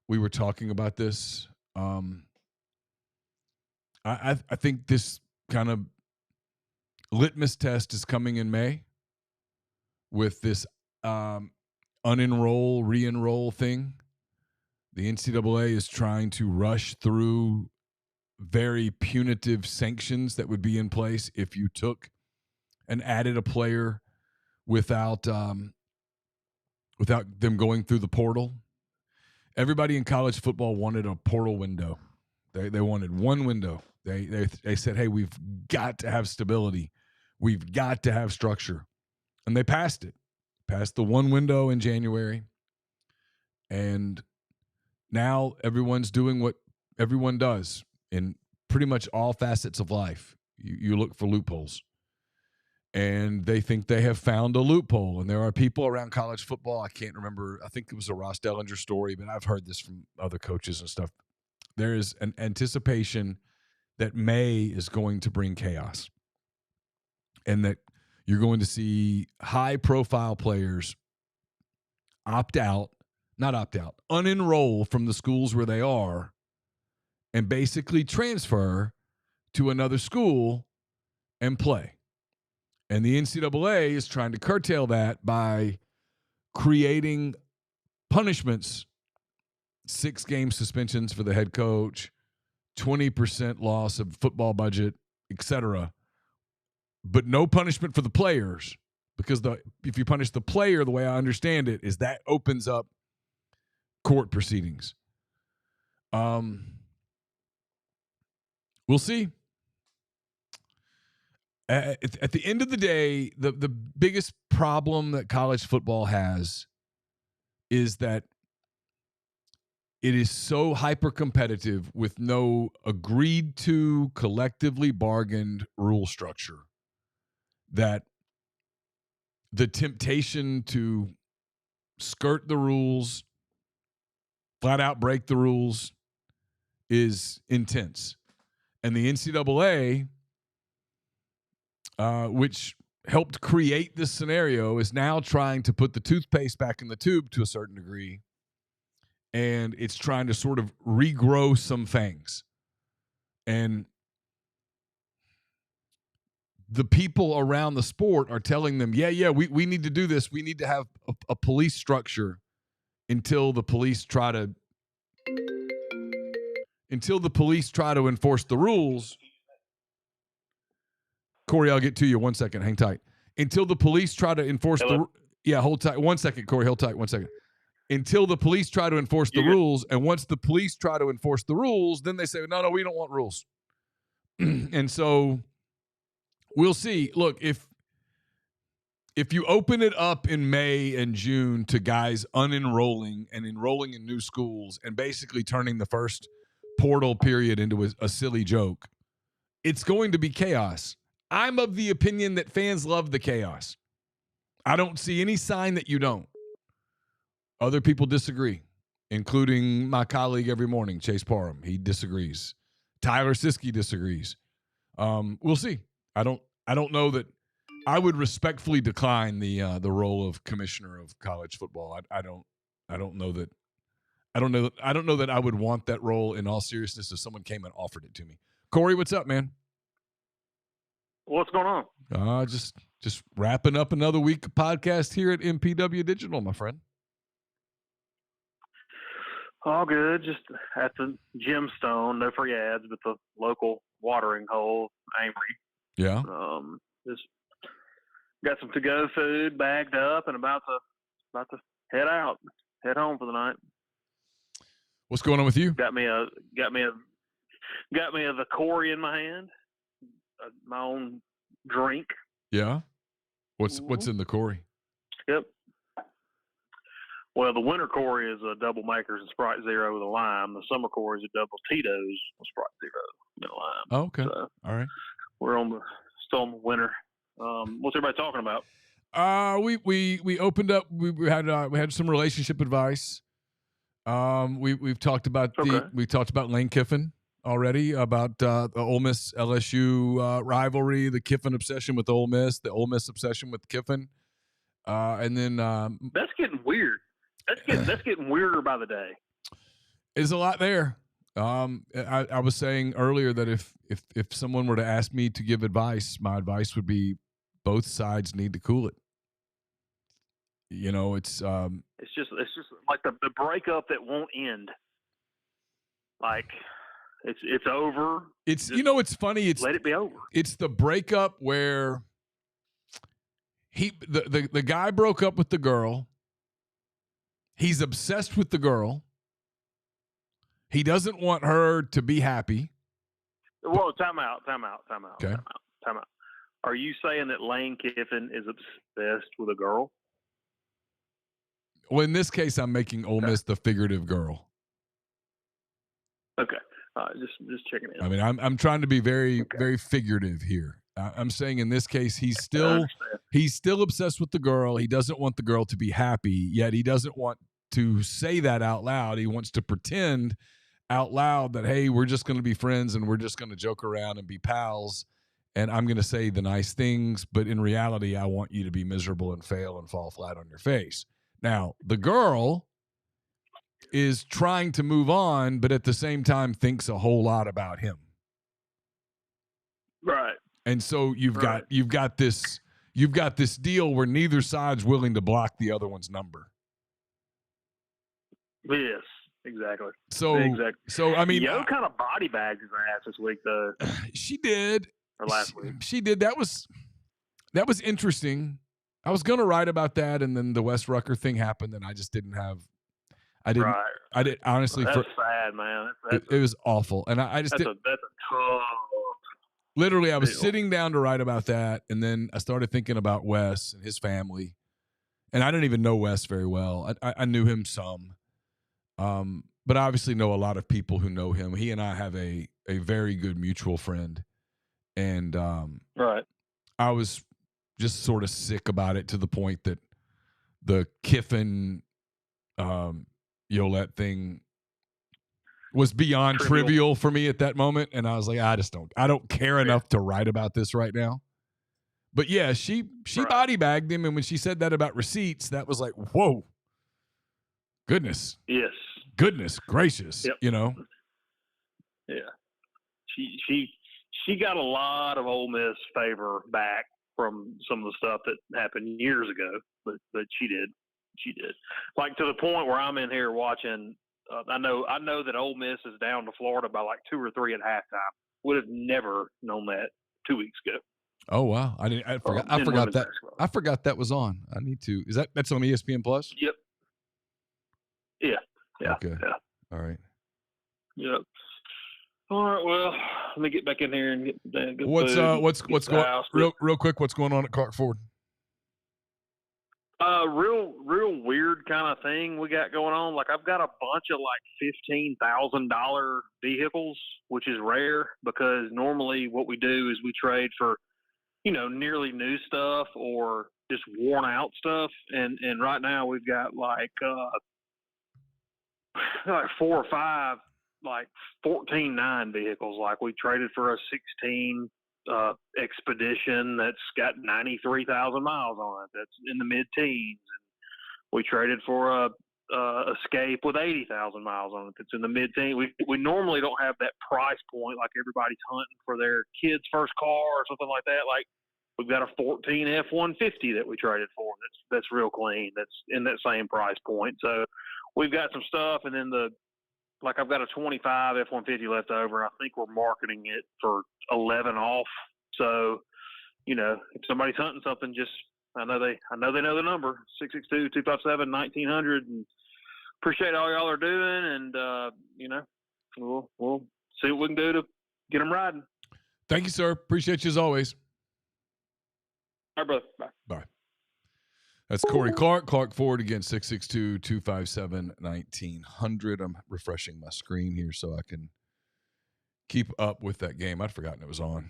Speaker 1: We were talking about this. I think this kind of litmus test is coming in May with this unenroll, re-enroll thing. The NCAA is trying to rush through very punitive sanctions that would be in place if you took and added a player without them going through the portal. Everybody in college football wanted a portal window. They wanted one window. They said, hey, we've got to have stability. We've got to have structure. And they passed it. Passed the one window in January. And now everyone's doing what everyone does in pretty much all facets of life. You look for loopholes. And they think they have found a loophole. And there are people around college football, I can't remember, I think it was a Ross Dellinger story, but I've heard this from other coaches and stuff. There is an anticipation that May is going to bring chaos. And that you're going to see high-profile players unenroll from the schools where they are and basically transfer to another school and play. And the NCAA is trying to curtail that by creating punishments, 6-game suspensions for the head coach, 20% loss of football budget, etc., but no punishment for the players, because if you punish the player, the way I understand it, is that opens up court proceedings. We'll see. At the end of the day, the biggest problem that college football has is that it is so hyper-competitive with no agreed-to, collectively bargained rule structure that the temptation to skirt the rules, flat out break the rules, is intense. And the NCAA, which helped create this scenario, is now trying to put the toothpaste back in the tube to a certain degree. And it's trying to sort of regrow some fangs. And the people around the sport are telling them, we need to do this. We need to have a police structure until the police try to enforce the rules. Corey, I'll get to you. 1 second. Hang tight. Until the police try to enforce hold tight. 1 second, Corey. Hold tight. 1 second. Until the police try to enforce the rules, and once the police try to enforce the rules, then they say, no, we don't want rules. And so we'll see. Look, if you open it up in May and June to guys unenrolling and enrolling in new schools and basically turning the first portal period into a silly joke, it's going to be chaos. I'm of the opinion that fans love the chaos. I don't see any sign that you don't. Other people disagree, including my colleague every morning, Chase Parham. He disagrees. Tyler Siskey disagrees. We'll see. I don't know that I would respectfully decline the role of commissioner of college football. I don't know that I would want that role in all seriousness if someone came and offered it to me. Corey, what's up, man?
Speaker 4: What's going on?
Speaker 1: Just wrapping up another week of podcast here at MPW Digital, my friend.
Speaker 4: All good. Just at the Gemstone, no free ads, but the local watering hole, Amory.
Speaker 1: Yeah.
Speaker 4: Just got some to-go food bagged up and about to head home for the night.
Speaker 1: What's going on with you?
Speaker 4: Got me a the Corey in my hand, my own drink.
Speaker 1: Yeah. What's in the Corey?
Speaker 4: Yep. Well, the winter Corey is a double Makers and Sprite Zero with a lime. The summer Corey is a double Tito's with Sprite Zero and a lime.
Speaker 1: Oh, okay.
Speaker 4: So
Speaker 1: all right.
Speaker 4: we're still on the winter. What's everybody talking about?
Speaker 1: We opened up. We had some relationship advice. We've talked about Lane Kiffin already, about the Ole Miss LSU rivalry, the Kiffin obsession with Ole Miss, the Ole Miss obsession with Kiffin, and then
Speaker 4: that's getting weird. That's getting weirder by the day.
Speaker 1: There's a lot there. I was saying earlier that if someone were to ask me to give advice, my advice would be both sides need to cool it. You know, it's
Speaker 4: just like the breakup that won't end. Like it's over.
Speaker 1: It's it's funny. It's
Speaker 4: let it be over.
Speaker 1: It's the breakup where the guy broke up with the girl. He's obsessed with the girl. He doesn't want her to be happy.
Speaker 4: Well, time out.
Speaker 1: Okay.
Speaker 4: Time out. Are you saying that Lane Kiffin is obsessed with a girl?
Speaker 1: Well, in this case, I'm making Ole Miss the figurative girl.
Speaker 4: Okay. Just checking in.
Speaker 1: I mean, I'm trying to be very figurative here. I'm saying in this case, he's still obsessed with the girl. He doesn't want the girl to be happy, yet he doesn't want to say that out loud. He wants to pretend out loud that, hey, we're just going to be friends and we're just going to joke around and be pals. And I'm going to say the nice things, but in reality, I want you to be miserable and fail and fall flat on your face. Now, the girl is trying to move on, but at the same time thinks a whole lot about him.
Speaker 4: Right.
Speaker 1: And so you've got this deal where neither side's willing to block the other one's number.
Speaker 4: Yes, exactly. So
Speaker 1: I mean,
Speaker 4: Yo kind of body bagged his ass this week, though.
Speaker 1: She did.
Speaker 4: Or last week. She
Speaker 1: did. That was interesting. I was going to write about that, and then the Wes Rucker thing happened, and I just didn't have. I did honestly.
Speaker 4: That's sad, man.
Speaker 1: It was awful, and I just did.
Speaker 4: That's a tough.
Speaker 1: Literally, I was sitting down to write about that, and then I started thinking about Wes and his family, and I didn't even know Wes very well. I knew him some, but I obviously know a lot of people who know him. He and I have a very good mutual friend, and
Speaker 4: right.
Speaker 1: I was just sort of sick about it to the point that the Kiffin Yolette thing was beyond trivial for me at that moment. And I was like, I don't care enough to write about this right now. But yeah, she body bagged him. And when she said that about receipts, that was like, whoa, goodness.
Speaker 4: Yes.
Speaker 1: Goodness gracious.
Speaker 4: Yep.
Speaker 1: You know?
Speaker 4: Yeah. She got a lot of Ole Miss favor back from some of the stuff that happened years ago, but she did. Like to the point where I'm in here watching. I know that Ole Miss is down to Florida by like 2 or 3 at halftime. Would have never known that 2 weeks ago.
Speaker 1: Oh wow! I forgot that. I forgot that was on. I need to. That's on ESPN Plus?
Speaker 4: Yep. Yeah.
Speaker 1: Okay.
Speaker 4: Yeah.
Speaker 1: All right.
Speaker 4: Yep. All right. Well, let me get back in here and get
Speaker 1: what's going real quick? What's going on at Clark Ford?
Speaker 4: Real weird kind of thing we got going on. Like I've got a bunch of like $15,000 vehicles, which is rare because normally what we do is we trade for, nearly new stuff or just worn out stuff. And right now we've got like 4 or 5, like 14.9 vehicles. Like we traded for a 16 Expedition that's got 93,000 miles on it. That's in the mid-teens. And we traded for a Escape with 80,000 miles on it. That's in the mid-teens. We normally don't have that price point like everybody's hunting for their kid's first car or something like that. Like we've got a 14 F-150 that we traded for. That's real clean. That's in that same price point. So we've got some stuff, and then I've got a 25 F-150 left over. I think we're marketing it for 11 off. So, if somebody's hunting something, I know they know the number 662-257-1900, and appreciate all y'all are doing. And we'll see what we can do to get them riding.
Speaker 1: Thank you, sir. Appreciate you as always.
Speaker 4: All right, brother. Bye.
Speaker 1: Bye. That's Corey Clark. Clark Ford again, 662-257-1900. I'm refreshing my screen here so I can keep up with that game. I'd forgotten it was on.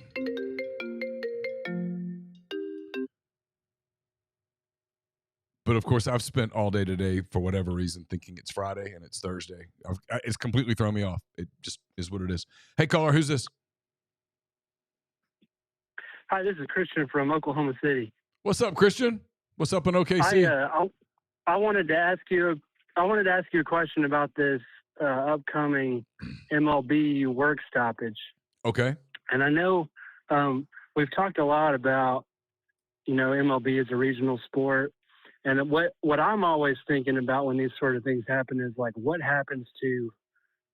Speaker 1: But, of course, I've spent all day today, for whatever reason, thinking it's Friday and it's Thursday. It's completely thrown me off. It just is what it is. Hey, caller, who's this?
Speaker 5: Hi, this is Christian from Oklahoma City.
Speaker 1: What's up, Christian? What's up in OKC?
Speaker 5: I wanted to ask you a question about this upcoming MLB work stoppage.
Speaker 1: Okay.
Speaker 5: And I know we've talked a lot about, MLB as a regional sport. And what I'm always thinking about when these sort of things happen is, like, what happens to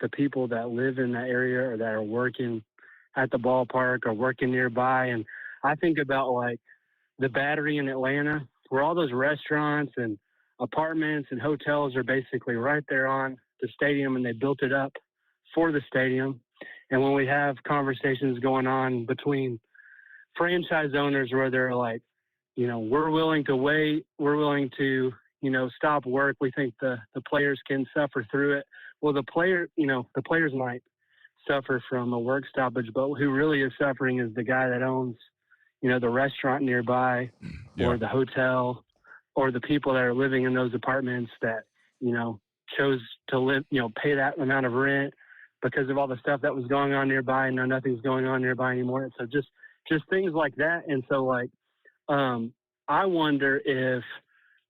Speaker 5: the people that live in that area or that are working at the ballpark or working nearby. And I think about, like, the Battery in Atlanta, where all those restaurants and apartments and hotels are basically right there on the stadium, and they built it up for the stadium. And when we have conversations going on between franchise owners where they're like, we're willing to wait, we're willing to, stop work, we think the players can suffer through it. Well, the players might suffer from a work stoppage, but who really is suffering is the guy that owns, the restaurant nearby or the hotel or the people that are living in those apartments that, chose to live, pay that amount of rent because of all the stuff that was going on nearby, and now nothing's going on nearby anymore. So just things like that. And so, like, I wonder if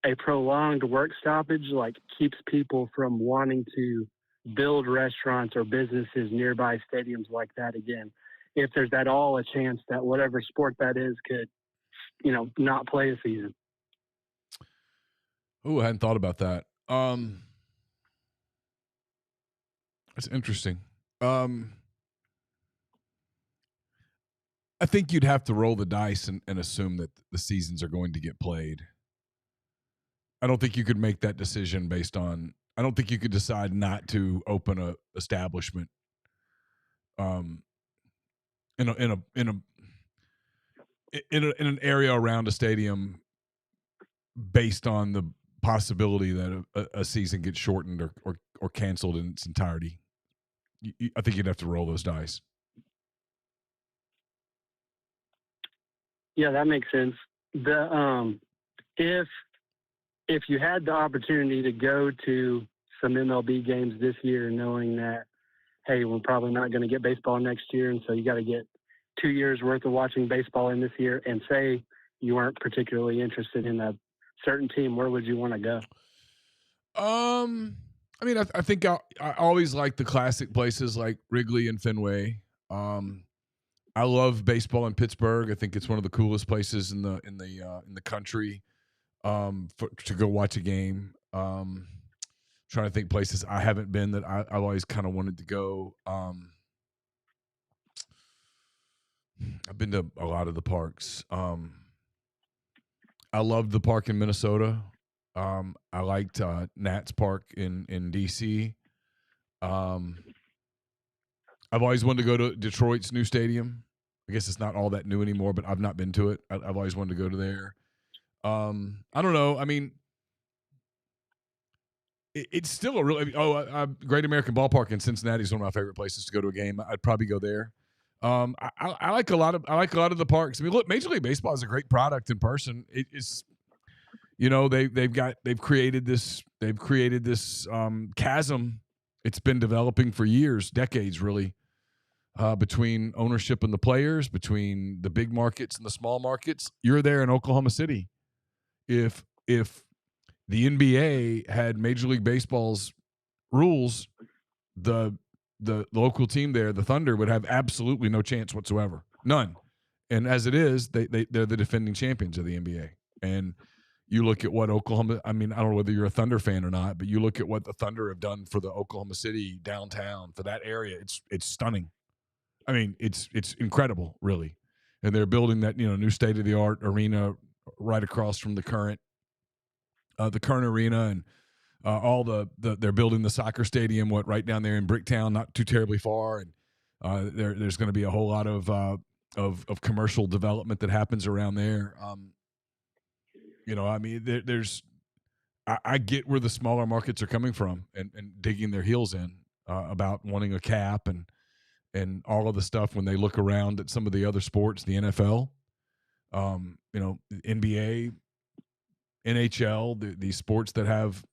Speaker 5: a prolonged work stoppage, like, keeps people from wanting to build restaurants or businesses nearby stadiums like that again. If there's at all a chance that whatever sport that is could, not play a season.
Speaker 1: Oh, I hadn't thought about that. That's interesting. I think you'd have to roll the dice and assume that the seasons are going to get played. I don't think you could make that decision based on. I don't think you could decide not to open a establishment. In an area around a stadium, based on the possibility that a season gets shortened or canceled in its entirety. I think you'd have to roll those dice.
Speaker 5: Yeah, that makes sense. If you had the opportunity to go to some MLB games this year, knowing that, hey, we're probably not going to get baseball next year, and so you got to get 2 years worth of watching baseball in this year, and say you weren't particularly interested in a certain team, where would you want to go?
Speaker 1: I mean, I think I always like the classic places like Wrigley and Fenway. I love baseball in Pittsburgh. I think it's one of the coolest places in the country to go watch a game. Trying to think places I haven't been that I've always kind of wanted to go. I've been to a lot of the parks. I loved the park in Minnesota. I liked Nats Park in DC. I've always wanted to go to Detroit's new stadium. I guess it's not all that new anymore, but I've not been to it. I've always wanted to go to there. I don't know. I mean, it's still a really Great American Ballpark in Cincinnati is one of my favorite places to go to a game. I'd probably go there. I like a lot of the parks. I mean, look, Major League Baseball is a great product in person. It's they've created this chasm. It's been developing for years, decades, really. Between ownership and the players, between the big markets and the small markets. You're there in Oklahoma City. If the NBA had Major League Baseball's rules, the local team there, the Thunder, would have absolutely no chance whatsoever. None. And as it is, they're the defending champions of the NBA. And you look at what Oklahoma, I mean, I don't know whether you're a Thunder fan or not, but you look at what the Thunder have done for the Oklahoma City downtown, for that area, it's stunning. I mean, it's incredible, really. And they're building that, new state-of-the-art arena right across from the current arena, and they're building the soccer stadium right down there in Bricktown, not too terribly far. And there's going to be a whole lot of commercial development that happens around there. I mean, I get where the smaller markets are coming from and digging their heels in about wanting a cap and all of the stuff when they look around at some of the other sports, the NFL, NBA, NHL, these sports that have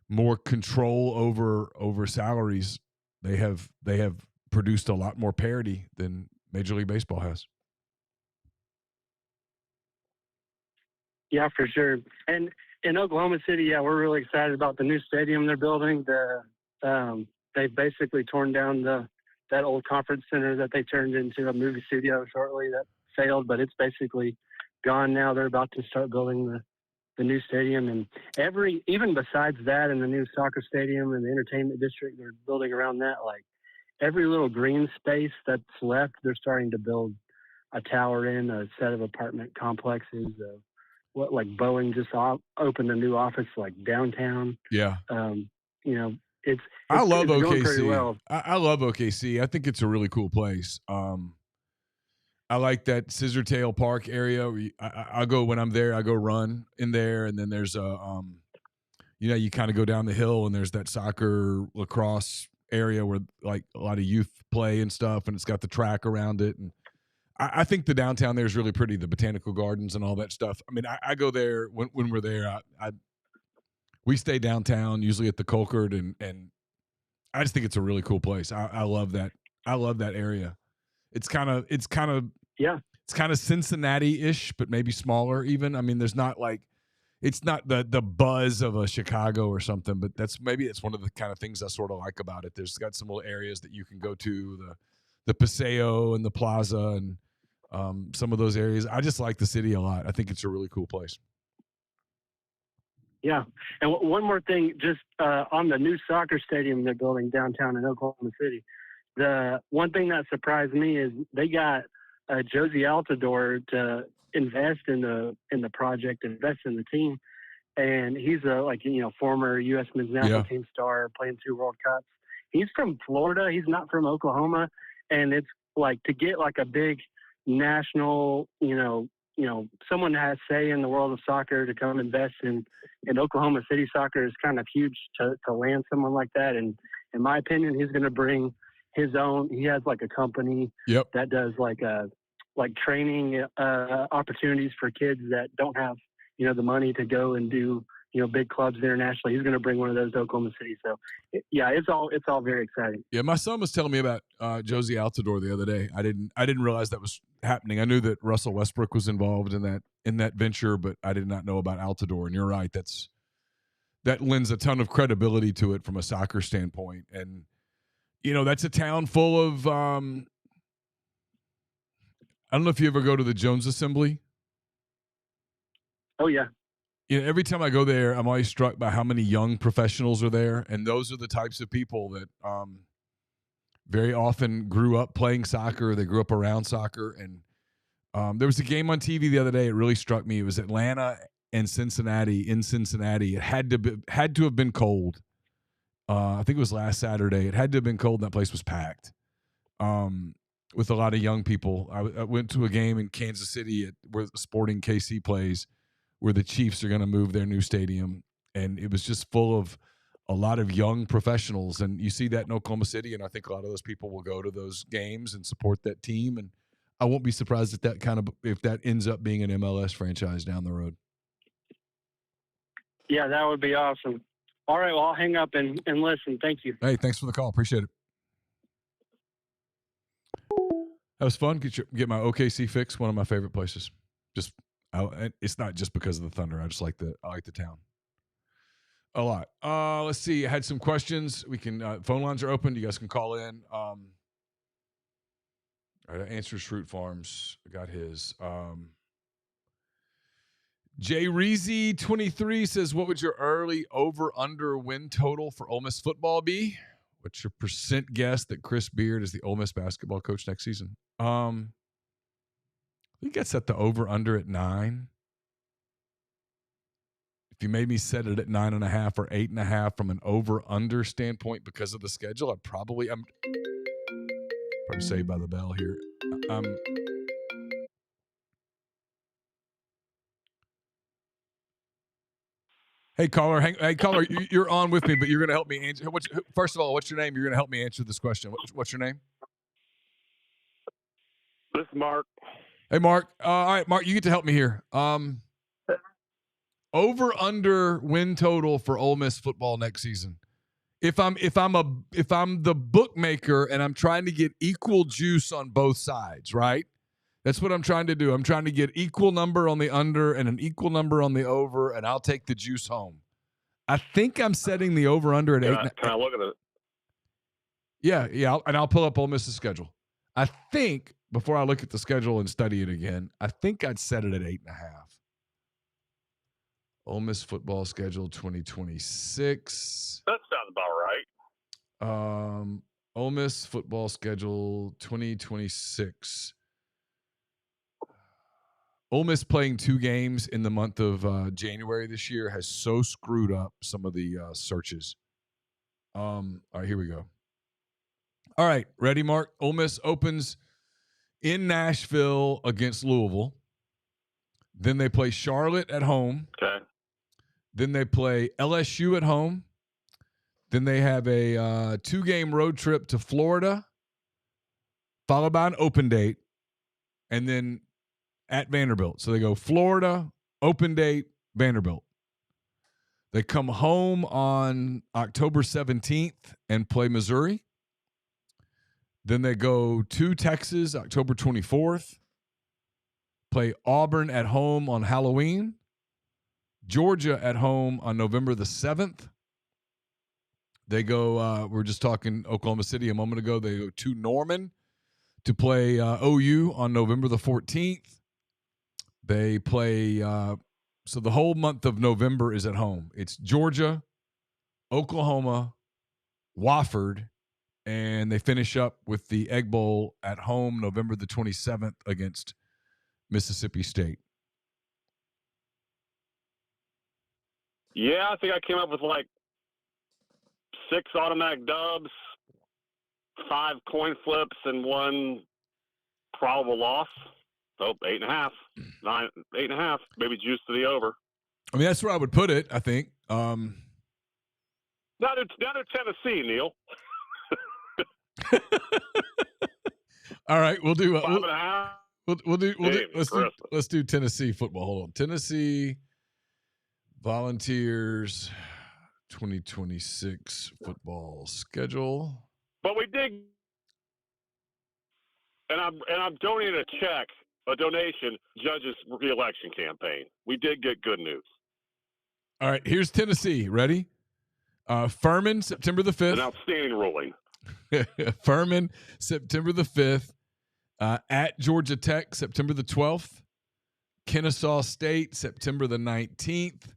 Speaker 1: more control over salaries, they have produced a lot more parity than Major League Baseball has.
Speaker 5: Yeah, for sure. And in Oklahoma City, yeah, we're really excited about the new stadium they're building. They've basically torn down that old conference center that they turned into a movie studio shortly that failed, but it's basically gone now. They're about to start building the new stadium, and even besides that, and the new soccer stadium and the entertainment district they're building around that, like every little green space that's left, they're starting to build a tower in a set of apartment complexes. Like Boeing just opened a new office like downtown.
Speaker 1: Yeah.
Speaker 5: It's
Speaker 1: I love
Speaker 5: it's
Speaker 1: OKC.
Speaker 5: going pretty well.
Speaker 1: I love OKC. I think it's a really cool place. I like that Scissortail Park area. I go when I'm there. I go run in there, and then there's you kind of go down the hill, and there's that soccer lacrosse area where like a lot of youth play and stuff, and it's got the track around it. And I think the downtown there is really pretty. The botanical gardens and all that stuff. I mean, I go there when we're there. We stay downtown, usually at the Colcord, and I just think it's a really cool place. I love that. I love that area. It's kind of
Speaker 5: Yeah.
Speaker 1: It's kind of Cincinnati-ish, but maybe smaller even. I mean, there's not like it's not the buzz of a Chicago or something, but maybe it's one of the kind of things I sort of like about it. There's got some little areas that you can go to, the Paseo and the Plaza and some of those areas. I just like the city a lot. I think it's a really cool place.
Speaker 5: Yeah. And one more thing, just on the new soccer stadium they're building downtown in Oklahoma City, the one thing that surprised me is they got Josie Altidore to invest in the project, invest in the team. And he's a former U.S. men's national team star, playing 2 World Cups. He's from Florida. He's not from Oklahoma. And it's like to get like a big national, someone that has say in the world of soccer to come invest in Oklahoma City soccer is kind of huge to land someone like that. And in my opinion, he's going to bring his own. He has like a company that does like training opportunities for kids that don't have the money to go and do big clubs internationally. He's going to bring one of those to Oklahoma City. So it's all very exciting.
Speaker 1: Yeah, my son was telling me about Josie Altidore the other day. I didn't realize that was happening. I knew that Russell Westbrook was involved in that venture, but I did not know about Altidore. And you're right, that lends a ton of credibility to it from a soccer standpoint. And that's a town full of I don't know if you ever go to the Jones Assembly.
Speaker 5: Oh yeah.
Speaker 1: Every time I go there, I'm always struck by how many young professionals are there, and those are the types of people that very often grew up playing soccer. They grew up around soccer, and there was a game on TV the other day. It really struck me. It was Atlanta and Cincinnati. In Cincinnati, it had to have been cold. I think it was last Saturday. It had to have been cold. And that place was packed with a lot of young people. I went to a game in Kansas City where Sporting KC plays, where the Chiefs are going to move their new stadium. And it was just full of a lot of young professionals. And you see that in Oklahoma City, and I think a lot of those people will go to those games and support that team. And I won't be surprised if that ends up being an MLS franchise down the road.
Speaker 5: Yeah, that would be awesome. All right, well, I'll hang up and listen. Thank you.
Speaker 1: Hey, thanks for the call. Appreciate it. That was fun. Get my OKC fix. One of my favorite places. It's not just because of the Thunder. I like the town a lot. Let's see. I had some questions. We can phone lines are open. You guys can call in. All right, Answers Fruit Farms. I got his. Jay Reezy 23 says, "What would your early over/under win total for Ole Miss football be? What's your percent guess that Chris Beard is the Ole Miss basketball coach next season?" I think I set the over/under at 9. If you made me set it at 9.5 or 8.5 from an over/under standpoint because of the schedule, I'm probably Saved by the Bell here. Hey, caller. Hey, caller. You're on with me, but you're going to help me answer. First of all, what's your name? You're going to help me answer this question. What's your name?
Speaker 6: This is Mark.
Speaker 1: Hey, Mark. All right, Mark, you get to help me here. Over under win total for Ole Miss football next season. If I'm the bookmaker and I'm trying to get equal juice on both sides, right? That's what I'm trying to do. I'm trying to get equal number on the under and an equal number on the over, and I'll take the juice home. I think I'm setting the over under at 8.
Speaker 6: Can I look at it?
Speaker 1: Yeah, and I'll pull up Ole Miss's schedule. I think before I look at the schedule and study it again, I think I'd set it at 8.5. Ole Miss football schedule 2026.
Speaker 6: That sounds about right.
Speaker 1: Ole Miss football schedule 2026. Ole Miss playing 2 games in the month of January this year has so screwed up some of the searches. All right, here we go. All right, ready, Mark? Ole Miss opens in Nashville against Louisville. Then they play Charlotte at home.
Speaker 6: Okay.
Speaker 1: Then they play LSU at home. Then they have a 2-game road trip to Florida, followed by an open date, and then at Vanderbilt. So they go Florida, open date, Vanderbilt. They come home on October 17th and play Missouri. Then they go to Texas, October 24th, play Auburn at home on Halloween, Georgia at home on November the 7th. They go, we're just talking Oklahoma City a moment ago. They go to Norman to play OU on November the 14th. They play, so the whole month of November is at home. It's Georgia, Oklahoma, Wofford, and they finish up with the Egg Bowl at home November the 27th against Mississippi State.
Speaker 6: Yeah, I think I came up with like 6 automatic dubs, 5 coin flips, and 1 probable loss. So 8.5, 9, 8.5, maybe juice to the over.
Speaker 1: I mean, that's where I would put it, I think.
Speaker 6: Now they're Tennessee, Neal.
Speaker 1: All right, we'll do
Speaker 6: 5.5.
Speaker 1: Let's do Tennessee football. Hold on. Tennessee Volunteers 2026 football schedule.
Speaker 6: But we did, and I'm donating a donation, Judge's re-election campaign. We did get good news.
Speaker 1: All right, here's Tennessee. Ready? Furman, September the 5th.
Speaker 6: An outstanding ruling.
Speaker 1: Furman, September the 5th. At Georgia Tech, September the 12th. Kennesaw State, September the 19th.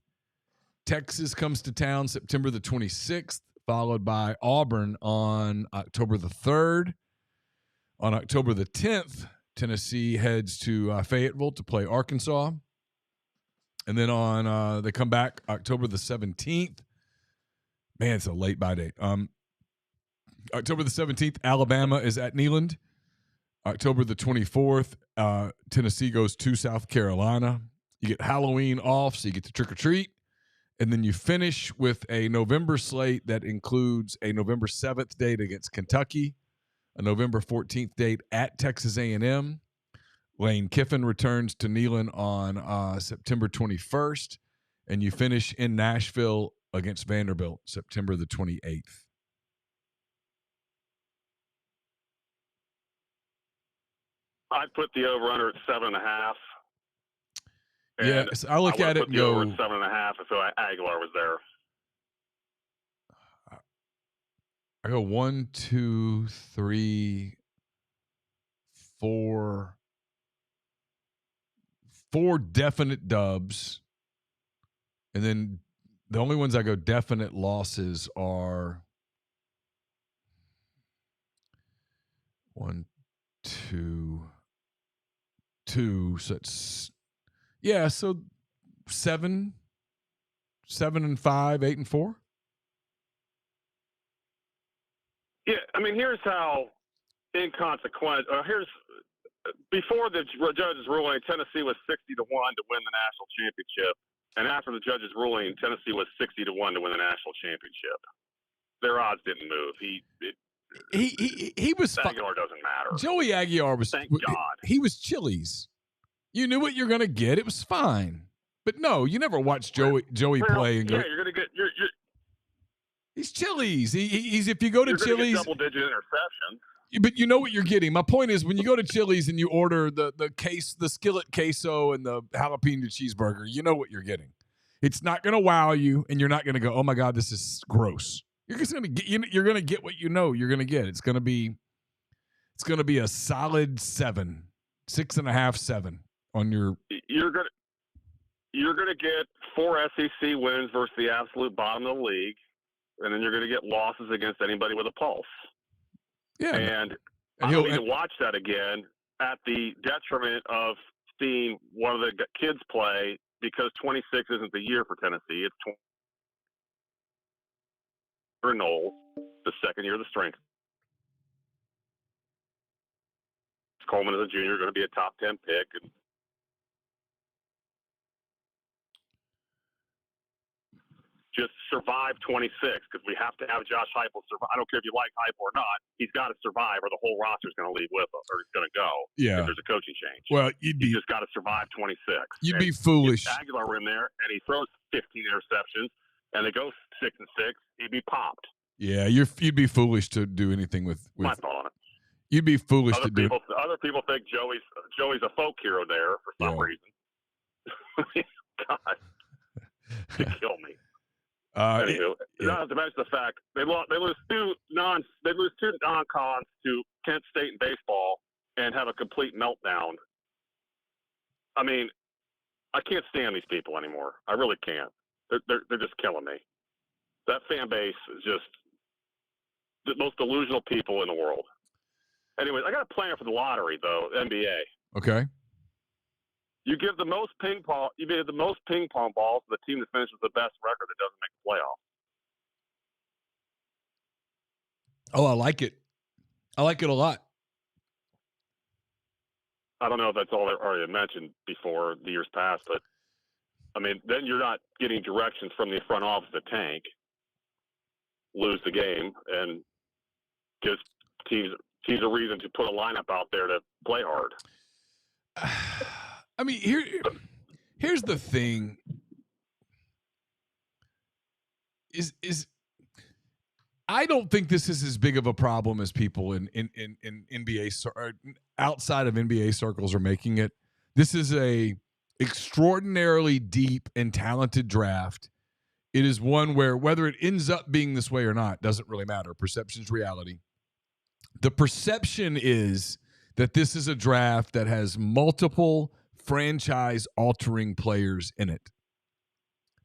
Speaker 1: Texas comes to town September the 26th, followed by Auburn on October the 3rd. On October the 10th, Tennessee heads to Fayetteville to play Arkansas. And then they come back October the 17th. Man, it's a late bye date. October the 17th, Alabama is at Neyland. October the 24th, Tennessee goes to South Carolina. You get Halloween off, so you get to trick or treat. And then you finish with a November slate that includes a November 7th date against Kentucky, a November 14th date at Texas A&M. Lane Kiffin returns to Neyland on September 21st. And you finish in Nashville against Vanderbilt, September the 28th.
Speaker 6: I'd put the over-under at 7.5.
Speaker 1: Yeah, so I look at it and go,
Speaker 6: over at 7.5 if Aguilar was there.
Speaker 1: I go 1, 2, 3, 4 definite dubs. And then the only ones I go definite losses are 1, 2. So it's, yeah, so 7 and 5, 8 and 4.
Speaker 6: Yeah, I mean, here's how inconsequential. Before the judge's ruling, Tennessee was 60-1 to win the national championship. And after the judge's ruling, Tennessee was 60-1 to win the national championship. Their odds didn't move.
Speaker 1: He was
Speaker 6: Aguilar doesn't matter.
Speaker 1: Joey Aguilar was.
Speaker 6: Thank God.
Speaker 1: He was Chili's. You knew what you're going to get. It was fine. But no, you never watched Joey play and go.
Speaker 6: Yeah, you're going to get.
Speaker 1: He's Chili's. He's if you go to Chili's,
Speaker 6: double-digit interceptions.
Speaker 1: But you know what you're getting. My point is, when you go to Chili's and you order the skillet queso and the jalapeno cheeseburger, you know what you're getting. It's not going to wow you, and you're not going to go, "Oh my God, this is gross." You're just going to get. You're going to get what you know you're going to get. It's going to be a solid 7, 6.5, 7 on your.
Speaker 6: You're going to get 4 SEC wins versus the absolute bottom of the league, and then you're going to get losses against anybody with a pulse.
Speaker 1: Yeah,
Speaker 6: and I don't need to watch that again at the detriment of seeing one of the kids play, because 26 isn't the year for Tennessee. It's 20 for Knowles, the second year of the strength. Coleman as a junior, going to be a top 10 pick. And just survive 26, because we have to have Josh Heupel survive. I don't care if you like Heupel or not. He's got to survive, or the whole roster is going to leave with him, or he's going to go.
Speaker 1: Yeah.
Speaker 6: If there's a coaching change.
Speaker 1: Well,
Speaker 6: you just got to survive 26.
Speaker 1: You'd be foolish.
Speaker 6: If Aguilar were in there and he throws 15 interceptions and they go 6-6, he'd be popped.
Speaker 1: Yeah, you'd be foolish to do anything with.
Speaker 6: My thought on it.
Speaker 1: You'd be foolish to do.
Speaker 6: Other people think Joey's a folk hero there for some reason. God, you kill me. Anywho, not to mention the fact they lose two non-cons to Kent State in baseball and have a complete meltdown. I mean, I can't stand these people anymore. I really can't. They're just killing me. That fan base is just the most delusional people in the world. Anyways, I got a plan for the lottery though, NBA.
Speaker 1: Okay.
Speaker 6: You give the most ping pong balls to the team that finishes the best record that doesn't make the playoff.
Speaker 1: Oh, I like it. I like it a lot.
Speaker 6: I don't know if that's all I already mentioned before the years past, but I mean, then you're not getting directions from the front office to tank, lose the game, and gives teams a reason to put a lineup out there to play hard.
Speaker 1: I mean, here's the thing. Is I don't think this is as big of a problem as people in NBA or outside of NBA circles are making it. This is a extraordinarily deep and talented draft. It is one where whether it ends up being this way or not doesn't really matter. Perception's reality. The perception is that this is a draft that has multiple franchise-altering players in it,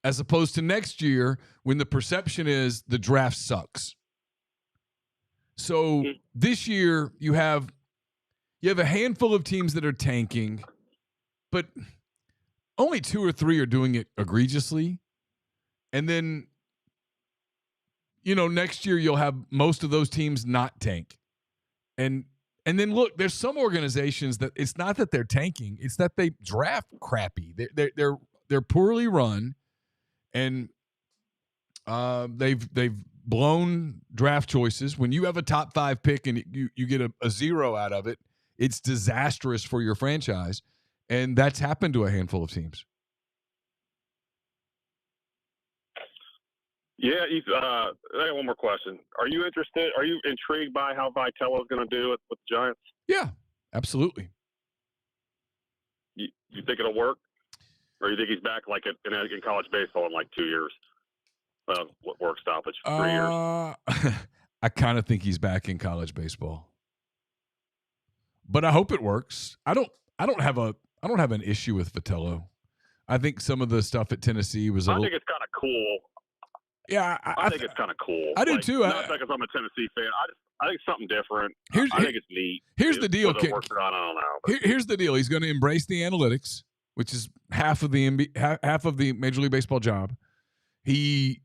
Speaker 1: as opposed to next year when the perception is the draft sucks. So this year you have a handful of teams that are tanking, but only 2 or 3 are doing it egregiously. And then, next year you'll have most of those teams not tank. And then look, there's some organizations that it's not that they're tanking, it's that they draft crappy. They're poorly run, and they've blown draft choices. When you have a top 5 pick and you get a 0 out of it, it's disastrous for your franchise, and that's happened to a handful of teams.
Speaker 6: Yeah, I got one more question. Are you interested? Are you intrigued by how Vitello's going to do it with the Giants?
Speaker 1: Yeah, absolutely.
Speaker 6: You think it'll work, or you think he's back like in college baseball in like 2 years? Work stoppage 3 years.
Speaker 1: I kind of think he's back in college baseball, but I hope it works. I don't have an issue with Vitello. I think some of the stuff at Tennessee was
Speaker 6: I think it's kind of cool.
Speaker 1: Yeah,
Speaker 6: I think it's kind of cool.
Speaker 1: I do too.
Speaker 6: Not because I'm a Tennessee fan. I think something different. I think it's neat.
Speaker 1: Here's the deal.
Speaker 6: Whether it works or not, I don't know.
Speaker 1: Here's the deal. He's going to embrace the analytics, which is half of the Major League Baseball job. He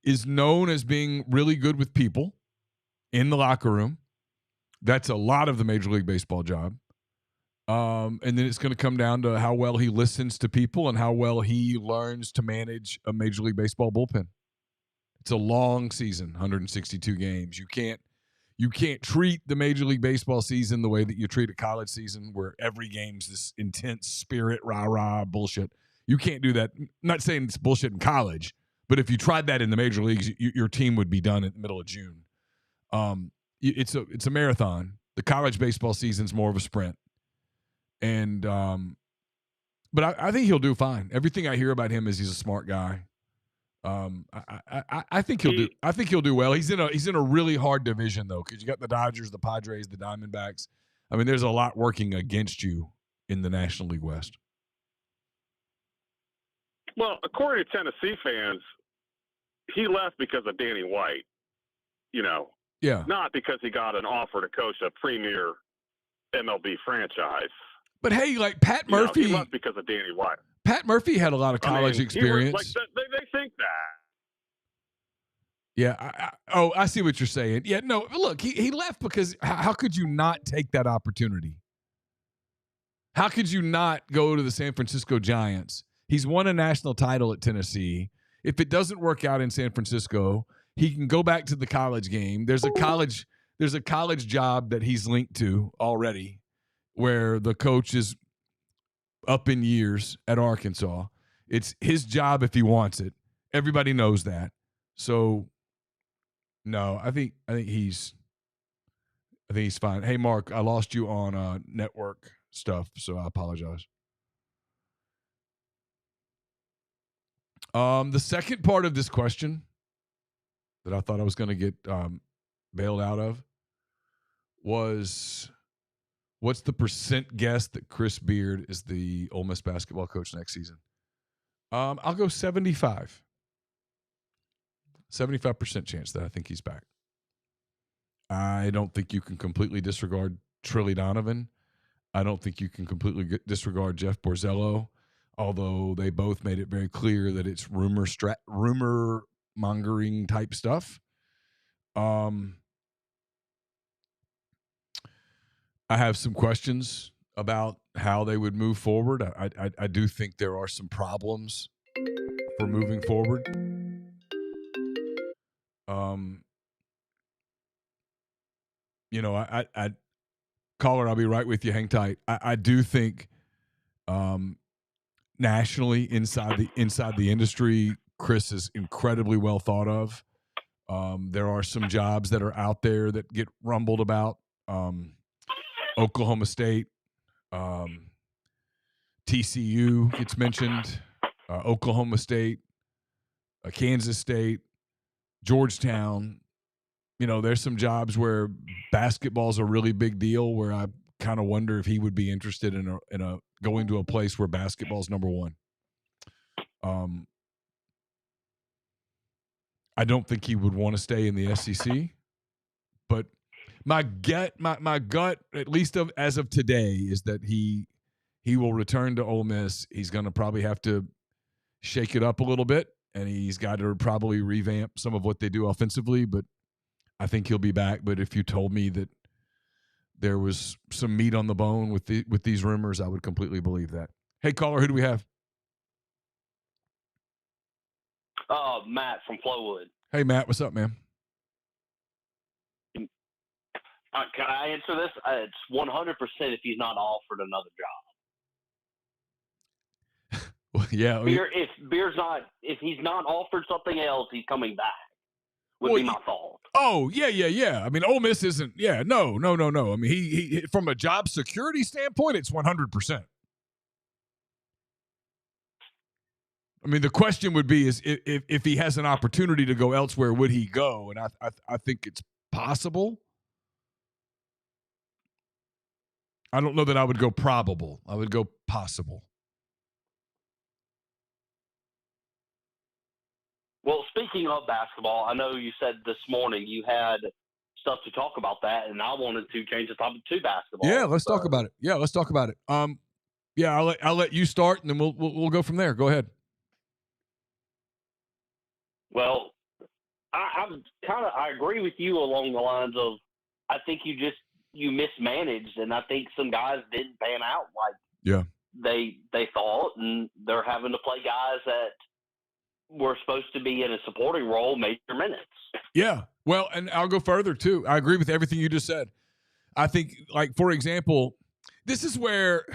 Speaker 1: is known as being really good with people in the locker room. That's a lot of the Major League Baseball job. And then it's going to come down to how well he listens to people and how well he learns to manage a Major League Baseball bullpen. It's a long season, 162 games. You can't treat the Major League Baseball season the way that you treat a college season where every game's this intense spirit, rah-rah bullshit. You can't do that. I'm not saying it's bullshit in college, but if you tried that in the major leagues, your team would be done in the middle of June. It's a marathon. The college baseball season's more of a sprint. And but I think he'll do fine. Everything I hear about him is he's a smart guy. I think he'll do well. He's in a really hard division though, because you got the Dodgers, the Padres, the Diamondbacks. I mean, there's a lot working against you in the National League West.
Speaker 6: Well, according to Tennessee fans, he left because of Danny White.
Speaker 1: Yeah,
Speaker 6: not because he got an offer to coach a premier MLB franchise.
Speaker 1: But hey, like Pat Murphy,
Speaker 6: he left because of Danny White.
Speaker 1: Pat Murphy had a lot of college experience.
Speaker 6: They think that.
Speaker 1: Yeah. I see what you're saying. Yeah. No. Look, he left because how could you not take that opportunity? How could you not go to the San Francisco Giants? He's won a national title at Tennessee. If it doesn't work out in San Francisco, he can go back to the college game. There's a college job that he's linked to already, where the coach is up in years at Arkansas. It's his job if he wants it. Everybody knows that. So, no, I think he's fine. Hey, Mark, I lost you on network stuff, so I apologize. The second part of this question that I thought I was going to get bailed out of was, what's the percent guess that Chris Beard is the Ole Miss basketball coach next season? I'll go 75. 75% chance that I think he's back. I don't think you can completely disregard Trilly Donovan. I don't think you can completely disregard Jeff Borzello, although they both made it very clear that it's rumor mongering type stuff. I have some questions about how they would move forward. I do think there are some problems for moving forward. I caller, I'll be right with you. Hang tight. I do think nationally inside the industry, Chris is incredibly well thought of. There are some jobs that are out there that get rumbled about. Oklahoma State, TCU gets mentioned, Oklahoma State, Kansas State, Georgetown. There's some jobs where basketball's a really big deal, where I kind of wonder if he would be interested in a going to a place where basketball's number one. I don't think he would want to stay in the SEC, but my gut, at least as of today, is that he will return to Ole Miss. He's going to probably have to shake it up a little bit, and he's got to probably revamp some of what they do offensively, but I think he'll be back. But if you told me that there was some meat on the bone with these rumors, I would completely believe that. Hey, caller, who do we have?
Speaker 7: Matt from Flowwood.
Speaker 1: Hey, Matt, what's up, man?
Speaker 7: Can I answer this? It's 100% if he's not offered another job.
Speaker 1: Well, yeah.
Speaker 7: If he's not offered something else, he's coming back. Would be my thought.
Speaker 1: Oh, yeah. I mean, Ole Miss isn't. Yeah, no. I mean, he from a job security standpoint, it's 100%. I mean, the question would be is if he has an opportunity to go elsewhere, would he go? And I think it's possible. I don't know that I would go probable. I would go possible.
Speaker 7: Well, speaking of basketball, I know you said this morning you had stuff to talk about that, and I wanted to change the topic to basketball.
Speaker 1: Yeah, let's talk about it. Yeah, I'll let you start, and then we'll go from there. Go ahead.
Speaker 7: Well, I agree with you along the lines of I think you just you mismanaged, and I think some guys didn't pan out like they thought, and they're having to play guys that were supposed to be in a supporting role major minutes.
Speaker 1: Yeah. Well, and I'll go further too. I agree with everything you just said. I think, like, for example, this is where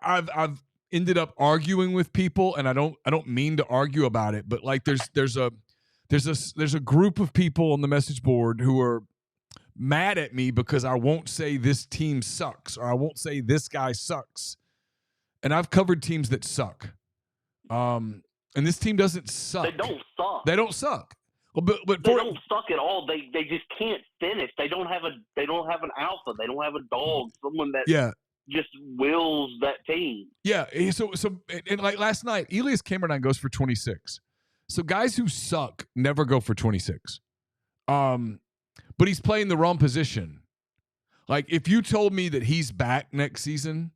Speaker 1: I've ended up arguing with people, and I don't mean to argue about it, but like there's a group of people on the message board who are mad at me because I won't say this team sucks or I won't say this guy sucks. And I've covered teams that suck. And this team doesn't suck. They don't suck. Well, but
Speaker 7: they don't suck at all. They just can't finish. They don't have an alpha. They don't have a dog. Someone that just wills that team.
Speaker 1: Yeah. So and like last night, Elias Cameron goes for 26. So guys who suck never go for 26. But he's playing the wrong position. Like, if you told me that he's back next season,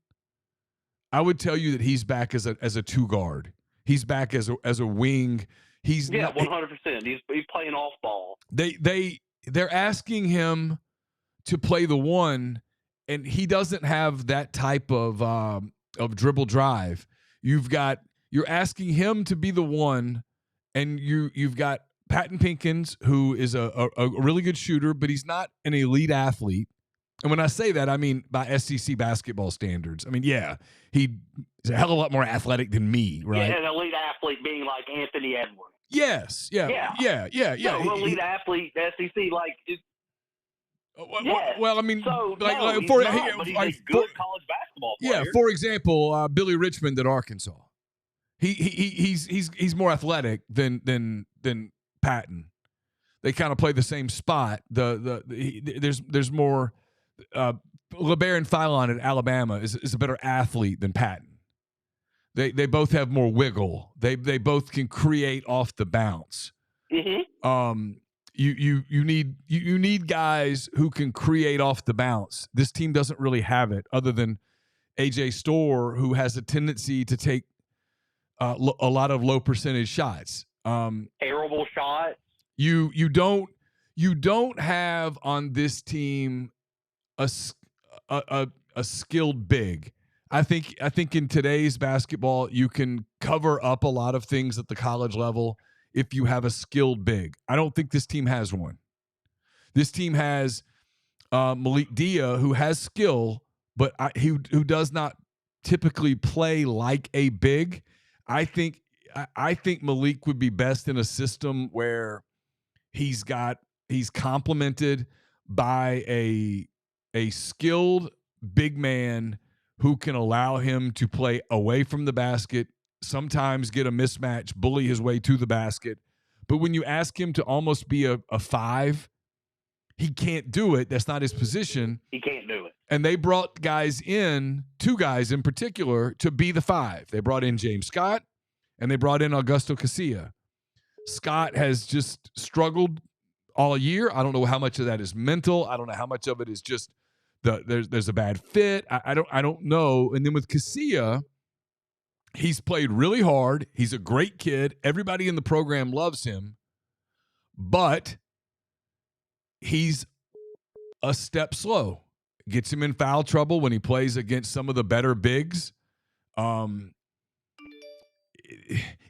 Speaker 1: I would tell you that he's back as a two guard. He's back as a wing. He's
Speaker 7: 100%. He's playing off ball.
Speaker 1: They're asking him to play the one, and he doesn't have that type of dribble drive. You're asking him to be the one, and you've got Patton Pinkins, who is a really good shooter, but he's not an elite athlete. And when I say that, I mean by SEC basketball standards. I mean, yeah, he's a hell of a lot more athletic than me, right?
Speaker 7: Yeah, an elite athlete being like Anthony Edwards.
Speaker 1: Yes, yeah.
Speaker 7: No, elite athlete, SEC, like.
Speaker 1: Well, I mean,
Speaker 7: but he's a good college basketball player.
Speaker 1: Yeah, for example, Billy Richmond at Arkansas. He's more athletic than Patton. They kind of play the same spot. There's more. LeBaron Philon at Alabama is a better athlete than Patton. They both have more wiggle. They both can create off the bounce.
Speaker 7: Mm-hmm.
Speaker 1: You need guys who can create off the bounce. This team doesn't really have it, other than AJ Storr, who has a tendency to take a lot of low percentage shots.
Speaker 7: Terrible shot.
Speaker 1: You don't have on this team a skilled big. I think in today's basketball you can cover up a lot of things at the college level if you have a skilled big. I don't think this team has one. This team has Malik Dia, who has skill, but who does not typically play like a big. I think Malik would be best in a system where he's complemented by a skilled big man who can allow him to play away from the basket, sometimes get a mismatch, bully his way to the basket. But when you ask him to almost be a five, he can't do it. That's not his position.
Speaker 7: He can't do it.
Speaker 1: And they brought two guys in particular, to be the five. They brought in James Scott, and they brought in Augusto Casilla. Scott has just struggled all year. I don't know how much of that is mental. I don't know how much of it is just there's a bad fit. I don't know. And then with Casilla, he's played really hard. He's a great kid. Everybody in the program loves him, but he's a step slow. Gets him in foul trouble when he plays against some of the better bigs.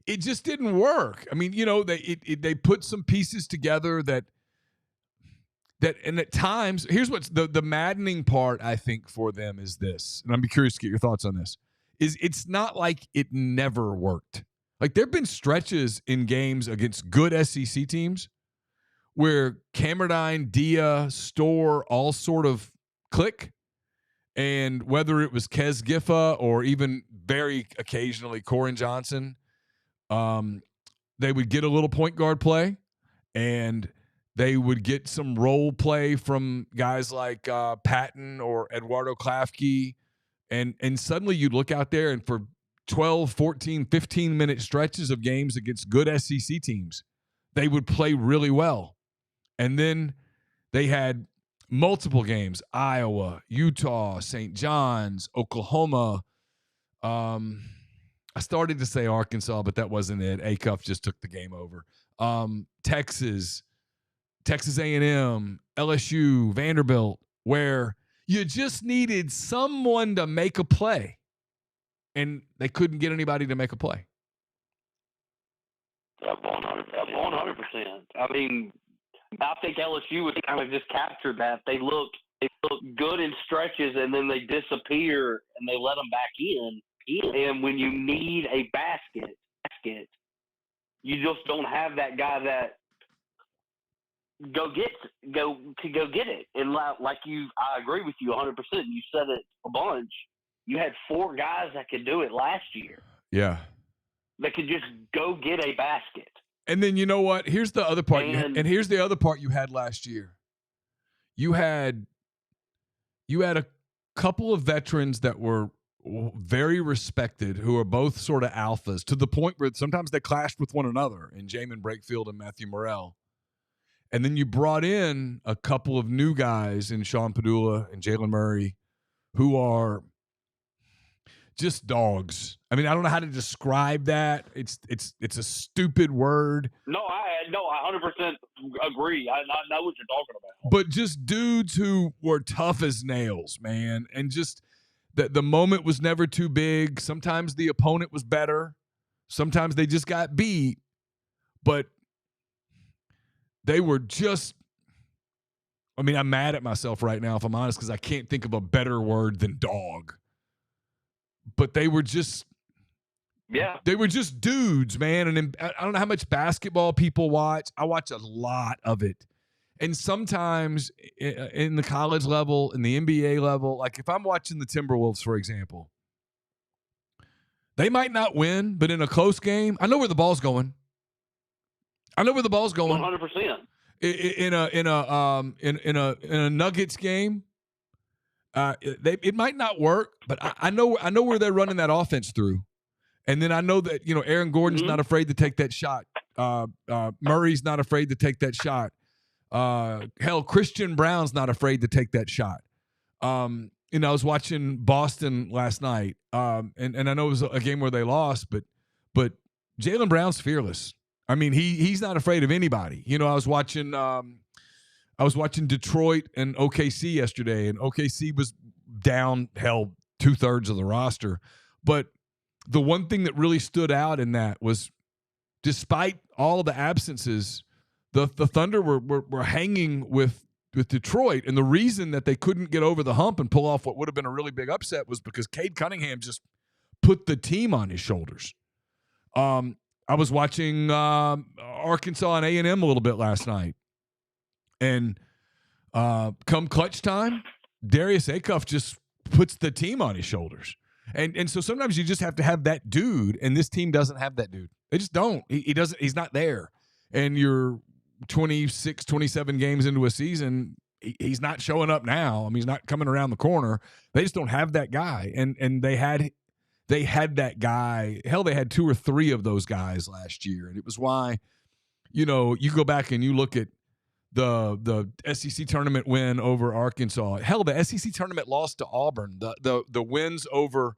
Speaker 1: It just didn't work. I mean, they put some pieces together that and at times, here's what's the maddening part, I think, for them is this, and I'm curious to get your thoughts on this, is it's not like it never worked. Like, there have been stretches in games against good SEC teams where Camerdine, Dia, Storr all sort of click, and whether it was Kez Giffa or even very occasionally Corin Johnson, they would get a little point guard play, and they would get some role play from guys like Patton or Eduardo Klafke, and suddenly you'd look out there, and for 12, 14, 15-minute stretches of games against good SEC teams, they would play really well. And then they had multiple games, Iowa, Utah, St. John's, Oklahoma. I started to say Arkansas, but that wasn't it. Acuff just took the game over. Texas A&M, LSU, Vanderbilt. where you just needed someone to make a play, and they couldn't get anybody to make a play.
Speaker 7: 100%. I mean, I think LSU was kind of just captured that. They look good in stretches, and then they disappear, and they let them back in. And when you need a basket, you just don't have that guy that go get it. And like I agree with you 100%. You said it a bunch. You had 4 guys that could do it last year.
Speaker 1: Yeah.
Speaker 7: That could just go get a basket.
Speaker 1: And then you know what? Here's the other part. And here's the other part you had last year. You had a couple of veterans that were very respected, who are both sort of alphas, to the point where sometimes they clashed with one another, in Jamin Brakefield and Matthew Morrell. And then you brought in a couple of new guys in Sean Padula and Jalen Murray, who are just dogs. I mean, I don't know how to describe that. It's a stupid word.
Speaker 7: No, I 100% agree. I know what you're talking about.
Speaker 1: But just dudes who were tough as nails, man, and just the moment was never too big. Sometimes the opponent was better. Sometimes they just got beat. But they were just, I mean, I'm mad at myself right now, if I'm honest, because I can't think of a better word than dog. But they were just, they were just dudes, man. And I don't know how much basketball people watch. I watch a lot of it. And sometimes in the college level, in the NBA level, like if I'm watching the Timberwolves, for example, they might not win, but in a close game, I know where the ball's going.
Speaker 7: 100%.
Speaker 1: In a Nuggets game, it might not work, but I know where they're running that offense through, and then I know that Aaron Gordon's not afraid to take that shot. Murray's not afraid to take that shot. Hell, Christian Brown's not afraid to take that shot. I was watching Boston last night, and I know it was a game where they lost, but Jaylen Brown's fearless. I mean, he's not afraid of anybody. I was watching Detroit and OKC yesterday, and OKC was down, hell, 2/3 of the roster. But the one thing that really stood out in that was, despite all the absences, the Thunder were hanging with Detroit. And the reason that they couldn't get over the hump and pull off what would have been a really big upset was because Cade Cunningham just put the team on his shoulders. I was watching Arkansas and A&M a little bit last night. And come clutch time, Darius Acuff just puts the team on his shoulders. And so sometimes you just have to have that dude, and this team doesn't have that dude. They just don't. He doesn't. He's not there. And you're 26, 27 games into a season, he's not showing up now. I mean, he's not coming around the corner. They just don't have that guy. And they had that guy. Hell, they had 2 or 3 of those guys last year. And it was why, you go back and you look at the SEC tournament win over Arkansas. Hell, the SEC tournament loss to Auburn. The wins over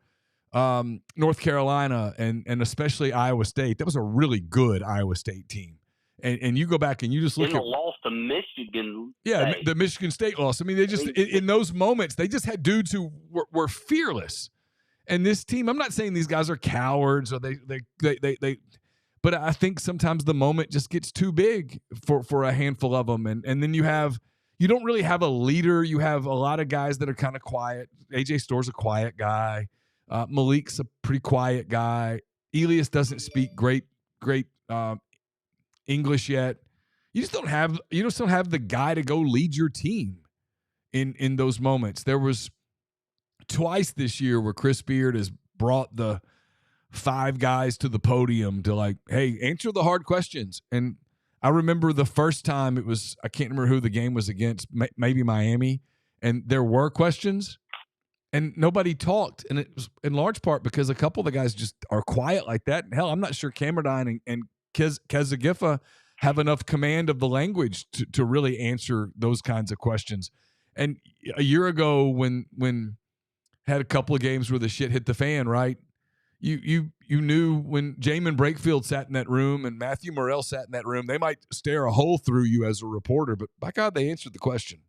Speaker 1: North Carolina and especially Iowa State. That was a really good Iowa State team. And you go back and you just look at
Speaker 7: loss to Michigan.
Speaker 1: Yeah,
Speaker 7: State.
Speaker 1: The Michigan State loss. I mean, they just in those moments they just had dudes who were fearless. And this team, I'm not saying these guys are cowards or they but I think sometimes the moment just gets too big for a handful of them. And then you don't really have a leader. You have a lot of guys that are kind of quiet. AJ Store's a quiet guy. Malik's a pretty quiet guy. Elias doesn't speak great English yet. You just don't have the guy to go lead your team in those moments. There was twice this year where Chris Beard has brought the 5 guys to the podium to like, hey, answer the hard questions. And I remember the first time it was, I can't remember who the game was against, maybe Miami, and there were questions and nobody talked. And it was in large part because a couple of the guys just are quiet like that. And hell, I'm not sure Camerdine and Kezigifa have enough command of the language to really answer those kinds of questions. And a year ago when had a couple of games where the shit hit the fan, right? You knew when Jamin Brakefield sat in that room and Matthew Morrell sat in that room, they might stare a hole through you as a reporter, but by God, they answered the question.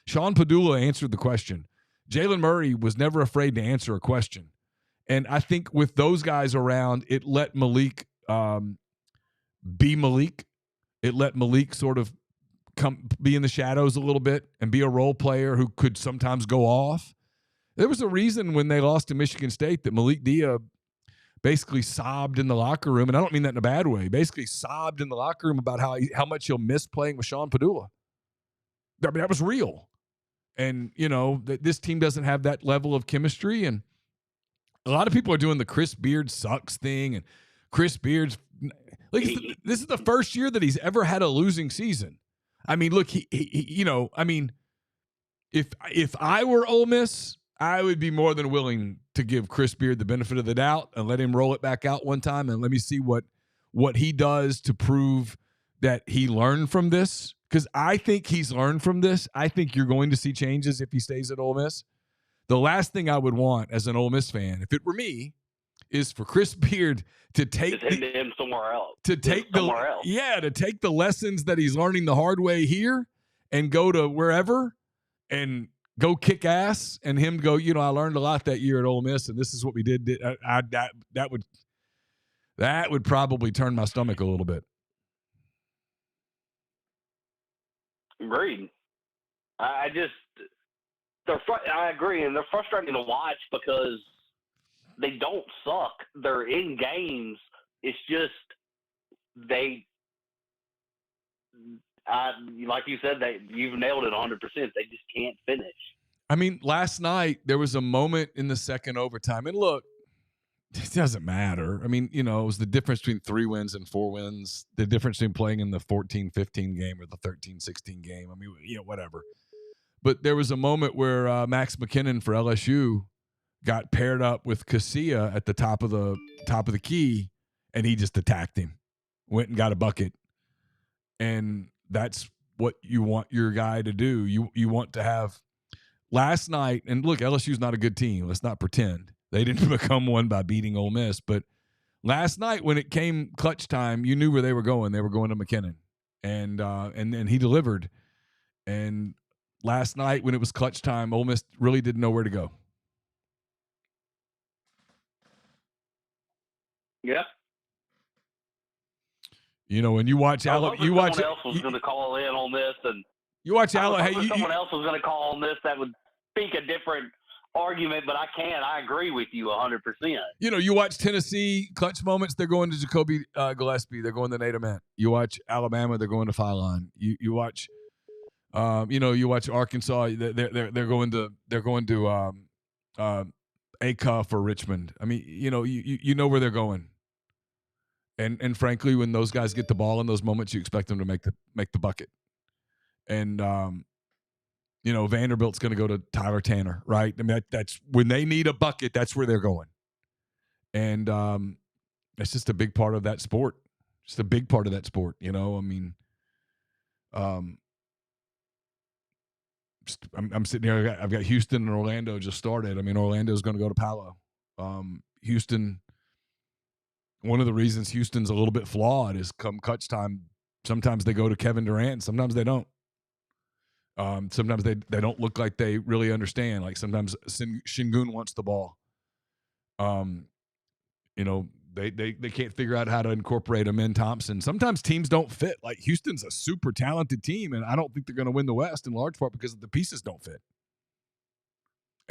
Speaker 1: Sean Padula answered the question. Jalen Murray was never afraid to answer a question. And I think with those guys around, it let Malik be Malik. It let Malik sort of be in the shadows a little bit and be a role player who could sometimes go off. There was a reason when they lost to Michigan State that Malik Dia basically sobbed in the locker room, and I don't mean that in a bad way, basically sobbed in the locker room about how much he'll miss playing with Sean Padula. I mean, that was real. And, this team doesn't have that level of chemistry, and a lot of people are doing the Chris Beard sucks thing, and Chris Beard's like, this is the first year that he's ever had a losing season. I mean, look, if I were Ole Miss, I would be more than willing to give Chris Beard the benefit of the doubt and let him roll it back out one time and let me see what he does to prove that he learned from this. Because I think he's learned from this. I think you're going to see changes if he stays at Ole Miss. The last thing I would want as an Ole Miss fan, if it were me, is for Chris Beard to take
Speaker 7: him somewhere else.
Speaker 1: To take the lessons that he's learning the hard way here and go to wherever and go kick ass, and him go, I learned a lot that year at Ole Miss, and this is what we did. That would probably turn my stomach a little bit.
Speaker 7: Agreed. I agree, and they're frustrating to watch because they don't suck. They're in games. It's just like you said, you've nailed it 100%. They just can't finish.
Speaker 1: I mean, last night there was a moment in the second overtime, and look, it doesn't matter. I mean, it was the difference between 3 wins and 4 wins, the difference between playing in the 14-15 game or the 13-16 game. I mean, whatever. But there was a moment where Max McKinnon for LSU got paired up with Casilla at the top of the key, and he just attacked him, went and got a bucket. And that's what you want your guy to do. You want to have last night, and look, LSU's not a good team. Let's not pretend. They didn't become one by beating Ole Miss. But last night when it came clutch time, you knew where they were going. They were going to McKinnon. And then he delivered. And last night when it was clutch time, Ole Miss really didn't know where to go.
Speaker 7: Yeah.
Speaker 1: When you watch
Speaker 7: someone else was going to call in on this, and
Speaker 1: you watch Alabama.
Speaker 7: Someone else was going to call on this that would speak a different argument, but I agree with you 100%.
Speaker 1: You watch Tennessee clutch moments. They're going to Jacoby Gillespie. They're going to Nate Ament. You watch Alabama. They're going to Phylon. You watch, you watch Arkansas. They're going to Acuff or Richmond. I mean, you know where they're going. And frankly, when those guys get the ball in those moments, you expect them to make the bucket. And Vanderbilt's going to go to Tyler Tanner, right? I mean, that's when they need a bucket. That's where they're going. And it's just a big part of that sport. Just a big part of that sport. I mean, I'm sitting here. I've got Houston and Orlando just started. I mean, Orlando's going to go to Palo. Houston. One of the reasons Houston's a little bit flawed is come clutch time, sometimes they go to Kevin Durant, sometimes they don't. Sometimes they don't look like they really understand. Like sometimes Şengün wants the ball. They can't figure out how to incorporate Amen Thompson. Sometimes teams don't fit. Like Houston's a super talented team, and I don't think they're going to win the West in large part because the pieces don't fit.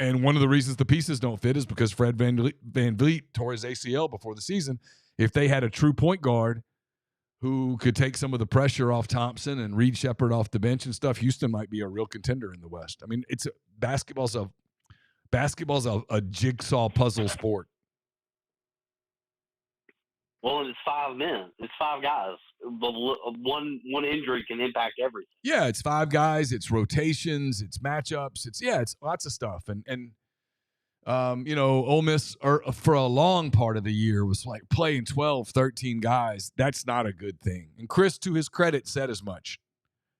Speaker 1: And one of the reasons the pieces don't fit is because Fred VanVleet tore his ACL before the season. If they had a true point guard who could take some of the pressure off Thompson and Reed Shepherd off the bench and stuff, Houston might be a real contender in the West. I mean, basketball's a jigsaw puzzle sport.
Speaker 7: Well, it's 5 men. It's 5 guys. One injury can impact everything.
Speaker 1: Yeah, it's 5 guys. It's rotations. It's matchups. It's lots of stuff. And Ole Miss for a long part of the year was like playing 12, 13 guys. That's not a good thing. And Chris, to his credit, said as much.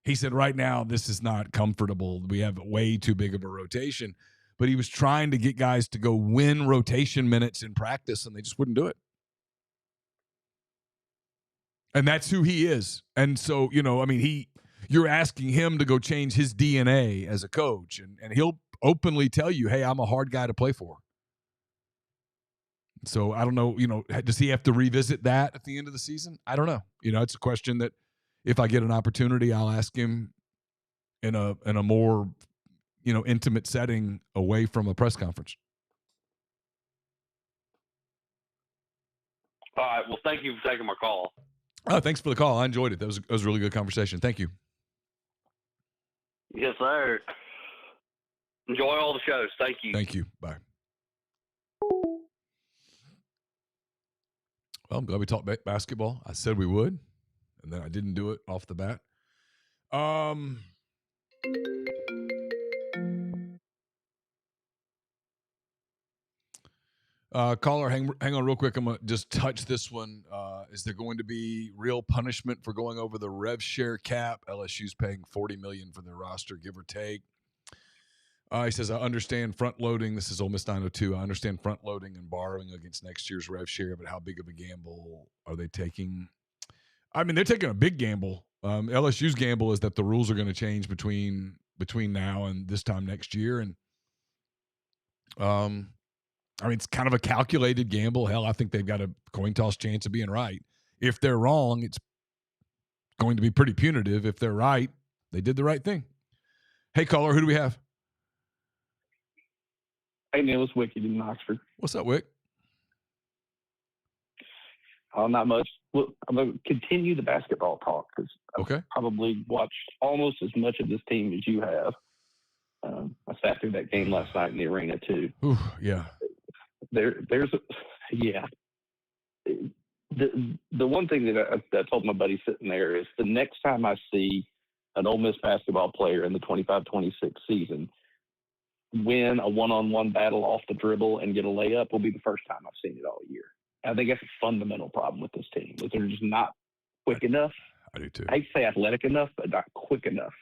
Speaker 1: He said, right now, this is not comfortable. We have way too big of a rotation. But he was trying to get guys to go win rotation minutes in practice, and they just wouldn't do it. And that's who he is. And so, you're asking him to go change his DNA as a coach, and he'll openly tell you, hey, I'm a hard guy to play for. So I don't know, does he have to revisit that at the end of the season? I don't know. It's a question that if I get an opportunity, I'll ask him in a more, intimate setting away from a press conference.
Speaker 7: All right. Well, thank you for taking my call.
Speaker 1: Oh, thanks for the call. I enjoyed it. That was a really good conversation. Thank you.
Speaker 7: Yes, sir. Enjoy all the shows. Thank you.
Speaker 1: Thank you. Bye. Well, I'm glad we talked basketball. I said we would, and then I didn't do it off the bat. Caller, hang on real quick. I'm going to just touch this one. Is there going to be real punishment for going over the rev share cap? LSU's paying $40 million for their roster, give or take. He says, I understand front loading. This is Ole Miss 902. I understand front loading and borrowing against next year's rev share, but how big of a gamble are they taking? I mean, they're taking a big gamble. LSU's gamble is that the rules are going to change between now and this time next year. And, it's kind of a calculated gamble. Hell, I think they've got a coin toss chance of being right. If they're wrong, it's going to be pretty punitive. If they're right, they did the right thing. Hey, caller, who do we have?
Speaker 8: Hey, Neal, it's Wicked in Oxford.
Speaker 1: What's up, Wick?
Speaker 8: Not much. Look, I'm going to continue the basketball talk because I've probably watched almost as much of this team as you have. I sat through that game last night in the arena, too.
Speaker 1: Ooh, yeah.
Speaker 8: The one thing that I told my buddy sitting there is the next time I see an Ole Miss basketball player in the 25-26 season win a one-on-one battle off the dribble and get a layup will be the first time I've seen it all year. I think that's a fundamental problem with this team. Is they're just not quick enough.
Speaker 1: I do too.
Speaker 8: I say athletic enough, but not quick enough.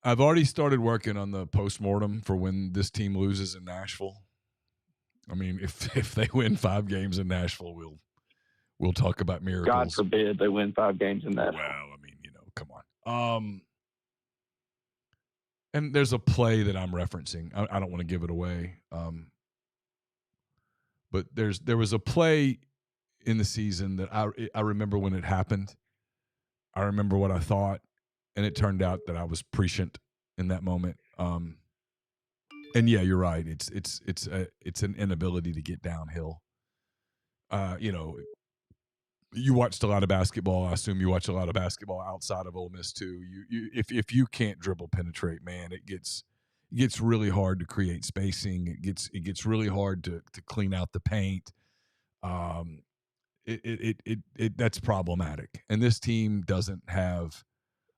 Speaker 1: I've already started working on the postmortem for when this team loses in Nashville. I mean, if they win 5 games in Nashville, we'll talk about miracles.
Speaker 8: God forbid they win 5 games in Nashville.
Speaker 1: Well, I mean, come on. And there's a play that I'm referencing. I don't want to give it away. But there was a play in the season that I remember when it happened. I remember what I thought, and it turned out that I was prescient in that moment. And yeah, you're right. It's an inability to get downhill. You watched a lot of basketball. I assume you watch a lot of basketball outside of Ole Miss too. If you can't dribble penetrate, man, it gets really hard to create spacing. It gets really hard to clean out the paint. That's problematic. And this team doesn't have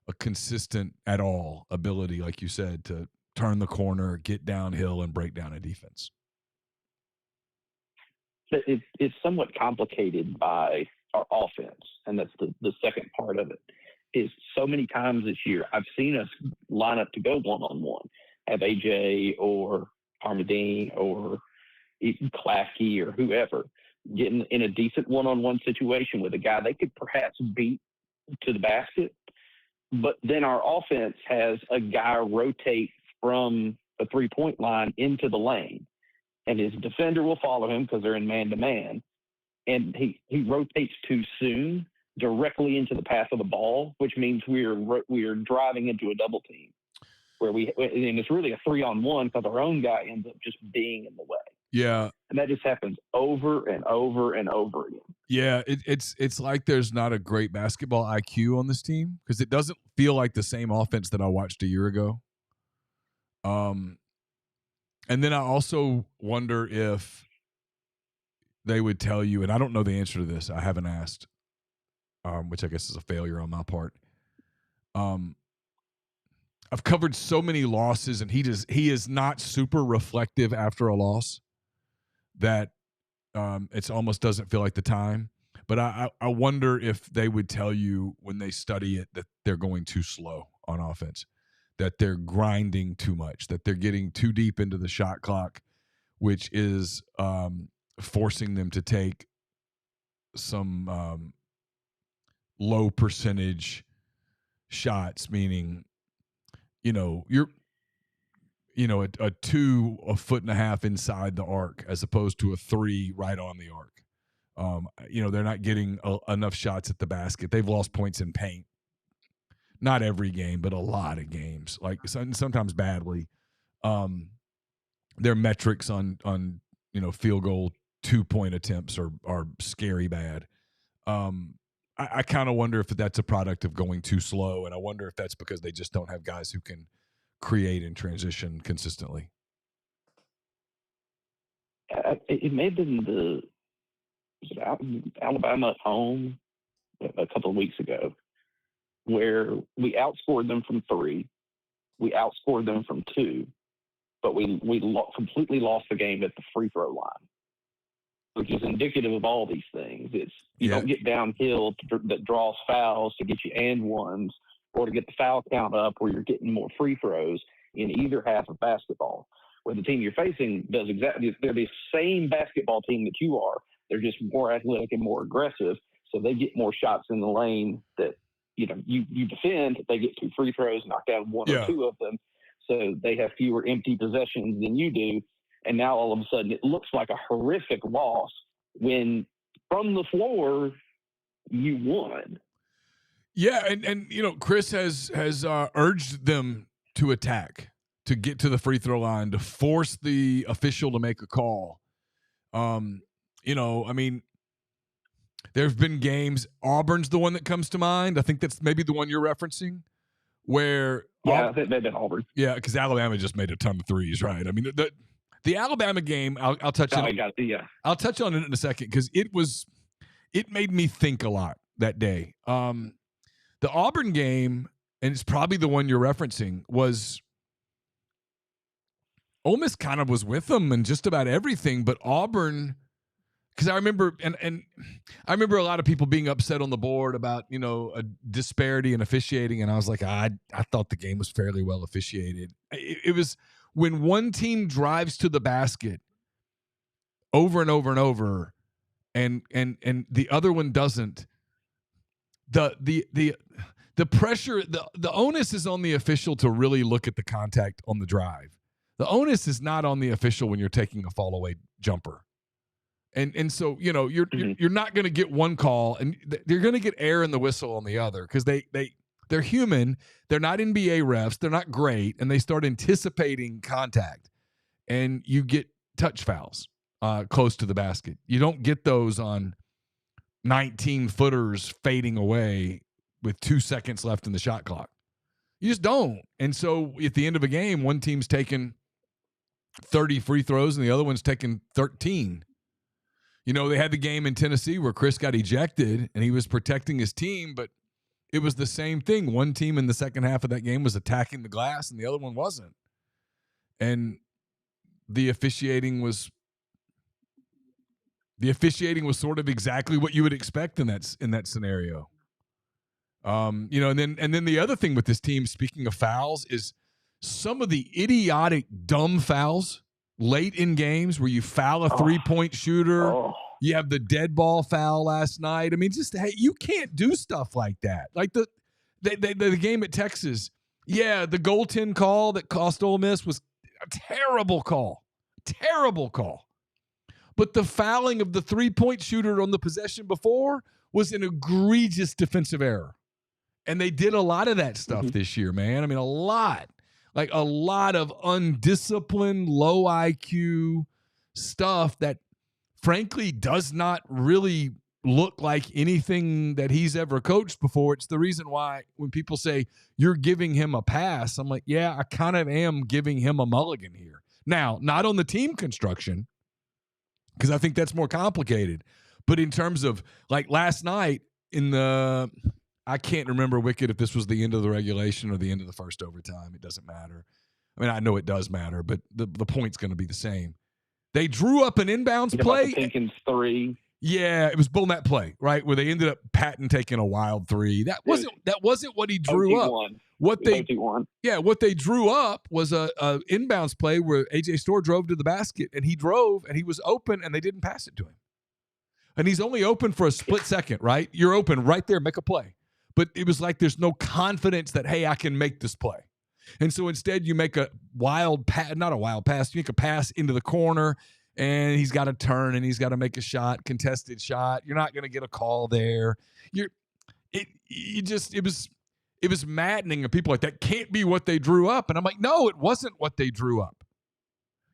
Speaker 1: a consistent at all ability, like you said, to turn the corner, get downhill, and break down a defense.
Speaker 8: It's somewhat complicated by our offense, and that's the second part of it. Is so many times this year I've seen us line up to go one-on-one, have AJ or Armadine or Clackey or whoever getting in a decent one-on-one situation with a guy they could perhaps beat to the basket, but then our offense has a guy rotate from a three-point line into the lane, and his defender will follow him because they're in man-to-man, and he rotates too soon directly into the path of the ball, which means we are driving into a double team and it's really a 3-on-1 because our own guy ends up just being in the way.
Speaker 1: Yeah.
Speaker 8: And that just happens over and over and over again.
Speaker 1: Yeah, it's like there's not a great basketball IQ on this team because it doesn't feel like the same offense that I watched a year ago. And then I also wonder if they would tell you, and I don't know the answer to this. I haven't asked, which I guess is a failure on my part. I've covered so many losses, and he is not super reflective after a loss that it almost doesn't feel like the time. But I wonder if they would tell you when they study it that they're going too slow on offense, that they're grinding too much, that they're getting too deep into the shot clock, which is forcing them to take some low percentage shots, meaning, you're, a 2 a foot and a half inside the arc as opposed to a 3 right on the arc. They're not getting enough shots at the basket. They've lost points in paint. Not every game, but a lot of games, like sometimes badly. Their metrics on field goal 2-point attempts are scary bad. I kind of wonder if that's a product of going too slow, and I wonder if that's because they just don't have guys who can create and transition consistently.
Speaker 8: It may have been Alabama at home a couple of weeks ago, where we outscored them from 3, we outscored them from 2, but we completely lost the game at the free throw line, which is indicative of all these things. It's you don't get downhill that draws fouls to get you and ones, or to get the foul count up where you're getting more free throws in either half of basketball. Where the team you're facing does exactly, they're the same basketball team that you are. They're just more athletic and more aggressive, so they get more shots in the lane that you defend. They get 2 free throws, knock down 1 or 2 of them, so they have fewer empty possessions than you do. And now all of a sudden it looks like a horrific loss when from the floor you won.
Speaker 1: Yeah, and Chris has urged them to attack, to get to the free throw line, to force the official to make a call. There have been games. Auburn's the one that comes to mind. I think that's maybe the one you're referencing, where
Speaker 8: I think they've been Auburn.
Speaker 1: Yeah, because Alabama just made a ton of threes, right? I mean, the Alabama game. I'll touch on. I'll touch on it in a second because it made me think a lot that day. The Auburn game, and it's probably the one you're referencing, was Ole Miss kind of was with them and just about everything, but Auburn. Because I remember, and I remember a lot of people being upset on the board about a disparity in officiating, and I was like, I thought the game was fairly well officiated. It was when one team drives to the basket over and over and over, and the other one doesn't. The pressure, the onus is on the official to really look at the contact on the drive. The onus is not on the official when you're taking a fall away jumper. And so, you're not going to get one call, and you're going to get air in the whistle on the other because they're human. They're not NBA refs. They're not great, and they start anticipating contact, and you get touch fouls close to the basket. You don't get those on 19-footers fading away with 2 seconds left in the shot clock. You just don't. And so at the end of a game, one team's taking 30 free throws and the other one's taking 13. They had the game in Tennessee where Chris got ejected and he was protecting his team, but it was the same thing. One team in the second half of that game was attacking the glass and the other one wasn't. And the officiating was sort of exactly what you would expect in that scenario. And then the other thing with this team, speaking of fouls, is some of the idiotic dumb fouls late in games where you foul a 3-point shooter. You have the dead ball foul last night. I mean, you can't do stuff like that. Like the game at Texas. Yeah, the goaltend call that cost Ole Miss was a terrible call. Terrible call. But the fouling of the 3-point shooter on the possession before was an egregious defensive error. And they did a lot of that stuff this year, man. I mean, a lot. Like a lot of undisciplined, low IQ stuff that, frankly, does not really look like anything that he's ever coached before. It's the reason why when people say you're giving him a pass, I'm like, yeah, I kind of am giving him a mulligan here. Now, not on the team construction, because I think that's more complicated. But in terms of, like, last night I can't remember, Wicked, if this was the end of the regulation or the end of the first overtime. It doesn't matter. I mean, I know it does matter, but the point's going to be the same. They drew up an inbounds play.
Speaker 8: Pinkins 3.
Speaker 1: Yeah, it was on that play, right, where they ended up Patton taking a wild 3. That wasn't what he drew up. What they drew up was a inbounds play where AJ Storr drove to the basket, and he drove, and he was open, and they didn't pass it to him. And he's only open for a split second, right? You're open right there, make a play. but it was like there's no confidence that, hey, I can make this play. And so instead you make a wild pass, not a wild pass, you make a pass into the corner, and he's got to turn and he's got to make a shot, contested shot. You're not going to get a call there. It was maddening, and people like, that can't be what they drew up. And I'm like, no, it wasn't what they drew up.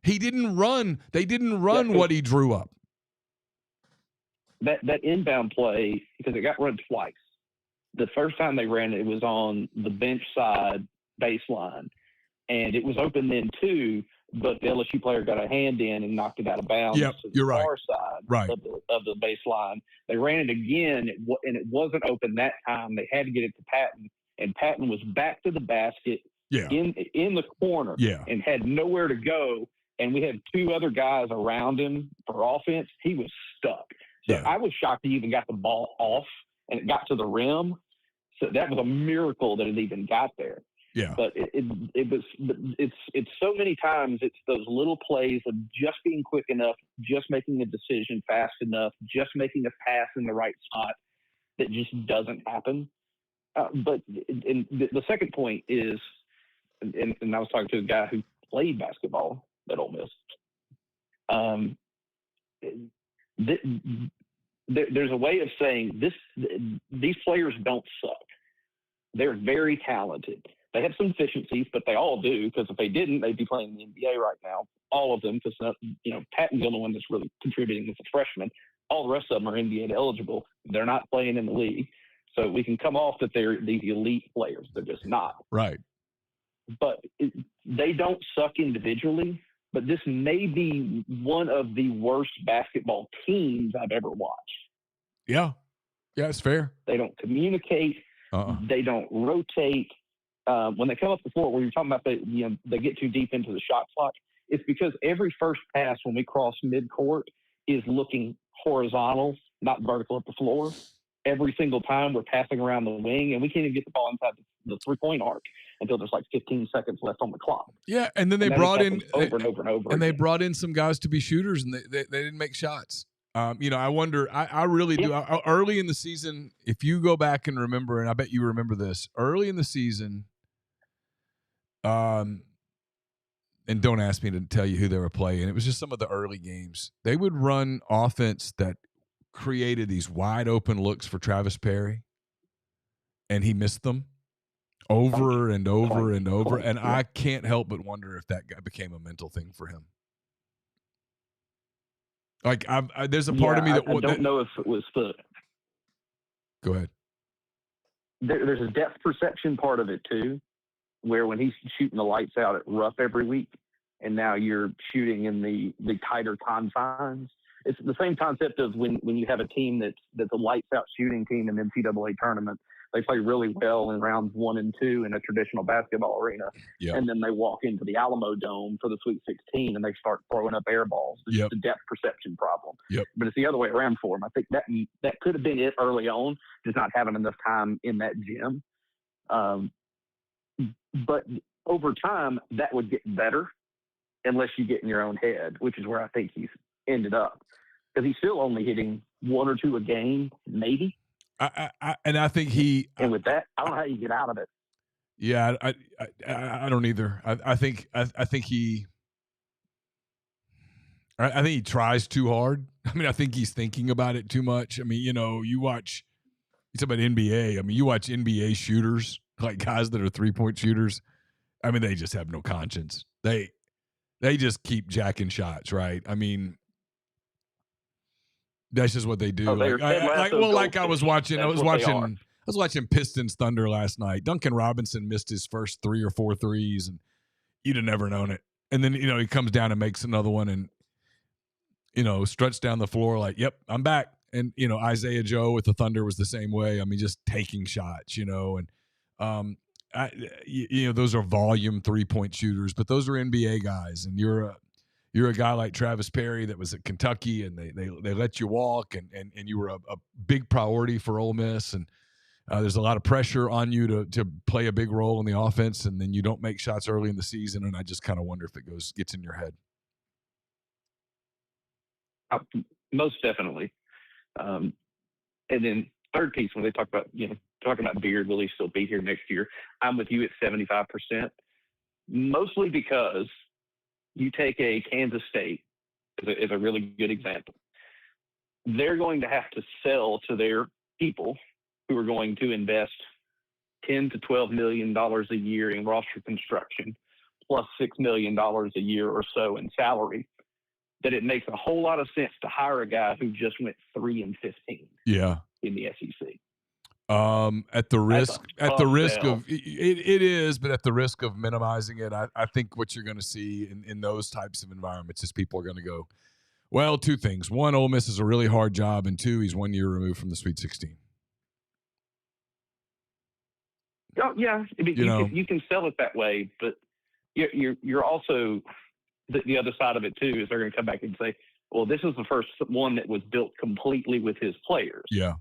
Speaker 1: He didn't run. They didn't run what he drew up.
Speaker 8: That inbound play, because it got run twice. The first time they ran it, it was on the bench side baseline, and it was open then too, but the LSU player got a hand in and knocked it out of bounds to the far side of the baseline. They ran it again, and it wasn't open that time. They had to get it to Patton, and Patton was back to the basket in the corner and had nowhere to go, and we had two other guys around him for offense. He was stuck. So I was shocked he even got the ball off and it got to the rim. So that was a miracle that it even got there.
Speaker 1: Yeah.
Speaker 8: But it's so many times it's those little plays of just being quick enough, just making a decision fast enough, just making a pass in the right spot that just doesn't happen. But the second point is, and I was talking to a guy who played basketball at Ole Miss. There's a way of saying this: these players don't suck. They're very talented. They have some deficiencies, but they all do, because if they didn't, they'd be playing in the NBA right now. All of them, because Patton's the only one that's really contributing as a freshman. All the rest of them are NBA eligible. They're not playing in the league. So we can come off that they're these elite players. They're just not.
Speaker 1: Right.
Speaker 8: But they don't suck individually. But this may be one of the worst basketball teams I've ever watched.
Speaker 1: Yeah. Yeah, it's fair.
Speaker 8: They don't communicate. They don't rotate. When they come up the floor, where you're talking about they get too deep into the shot clock, it's because every first pass when we cross midcourt is looking horizontal, not vertical at the floor. Every single time we're passing around the wing, and we can't even get the ball inside the three-point arc until there's like 15 seconds left on the clock.
Speaker 1: Yeah, and then they brought in
Speaker 8: over and over and over.
Speaker 1: And they brought in some guys to be shooters, and they didn't make shots. I wonder. I really do. Early in the season, if you go back and remember, and I bet you remember this, early in the season, and don't ask me to tell you who they were playing. It was just some of the early games. They would run offense that created these wide open looks for Travis Perry, and he missed them over and over and over. And I can't help but wonder if that guy became a mental thing for him. Like, there's a part of me that
Speaker 8: I don't know if it was the.
Speaker 1: Go ahead.
Speaker 8: There's a depth perception part of it too, where when he's shooting the lights out at rough every week, and now you're shooting in the tighter confines. It's the same concept of when you have a team that's a lights out shooting team in an NCAA tournament. They play really well in rounds 1 and 2 in a traditional basketball arena.
Speaker 1: Yep.
Speaker 8: And then they walk into the Alamo Dome for the Sweet 16 and they start throwing up air balls. It's just a depth perception problem.
Speaker 1: Yep.
Speaker 8: But it's the other way around for them. I think that could have been it early on, just not having enough time in that gym. But over time, that would get better unless you get in your own head, which is where I think he's ended up. Because he's still only hitting 1 or 2 a game, maybe.
Speaker 1: I think he.
Speaker 8: And with that, I don't know how you get out of it.
Speaker 1: Yeah, I don't either. I think he. I think he tries too hard. I mean, I think he's thinking about it too much. I mean, you talk about NBA. I mean, you watch NBA shooters, like guys that are 3-point shooters. I mean, they just have no conscience. They just keep jacking shots, right? I mean, that's just what they do. I was watching Pistons Thunder last night. Duncan Robinson missed his first 3 or 4 threes, and you'd have never known it. And then he comes down and makes another one, and struts down the floor like, "Yep, I'm back." And Isaiah Joe with the Thunder was the same way. I mean, just taking shots, and those are volume 3-point shooters, but those are NBA guys, and you're a guy like Travis Perry that was at Kentucky, and they let you walk, and you were a big priority for Ole Miss, and there's a lot of pressure on you to play a big role in the offense, and then you don't make shots early in the season, and I just kind of wonder if it gets in your head.
Speaker 8: Most definitely. And then third piece, when they talk about talking about Beard, will he still be here next year? I'm with you at 75%, mostly because you take a Kansas State as a really good example. They're going to have to sell to their people who are going to invest $10 to $12 million a year in roster construction, plus $6 million a year or so in salary, that it makes a whole lot of sense to hire a guy who just went 3-15.
Speaker 1: Yeah.
Speaker 8: In the SEC.
Speaker 1: At the risk
Speaker 8: sell.
Speaker 1: of it is, but at the risk of minimizing it, I think what you're going to see in those types of environments is people are going to go, well, two things. One, Ole Miss is a really hard job, and two, he's 1 year removed from the Sweet 16.
Speaker 8: Oh, yeah, I mean, you can sell it that way, but you're also the other side of it too is they're going to come back and say, well, this is the first one that was built completely with his players.
Speaker 1: Yeah.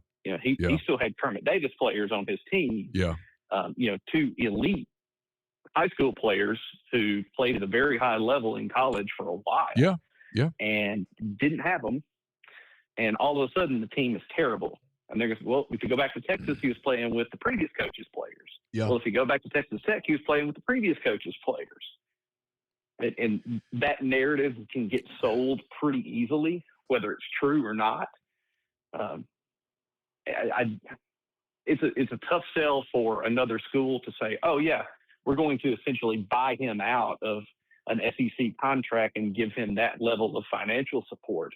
Speaker 8: He still had Kermit Davis players on his team.
Speaker 1: Yeah.
Speaker 8: Two elite high school players who played at a very high level in college for a while.
Speaker 1: Yeah. Yeah.
Speaker 8: And didn't have them. And all of a sudden the team is terrible. And they're going to say, well, if you go back to Texas, he was playing with the previous coach's players.
Speaker 1: Yeah.
Speaker 8: Well, if you go back to Texas Tech, he was playing with the previous coach's players. And that narrative can get sold pretty easily, whether it's true or not. It's a tough sell for another school to say, oh, yeah, we're going to essentially buy him out of an SEC contract and give him that level of financial support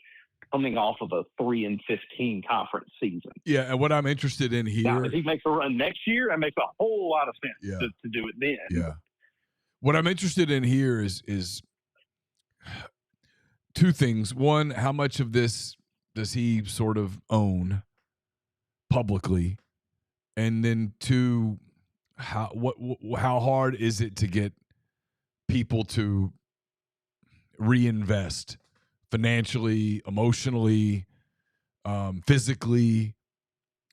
Speaker 8: coming off of a 3-15 conference season.
Speaker 1: Yeah, and what I'm interested in here.
Speaker 8: Now, if he makes a run next year, that makes a whole lot of sense to do it then.
Speaker 1: Yeah. What I'm interested in here is two things. One, how much of this does he sort of own publicly? And then two, how hard is it to get people to reinvest financially, emotionally, physically?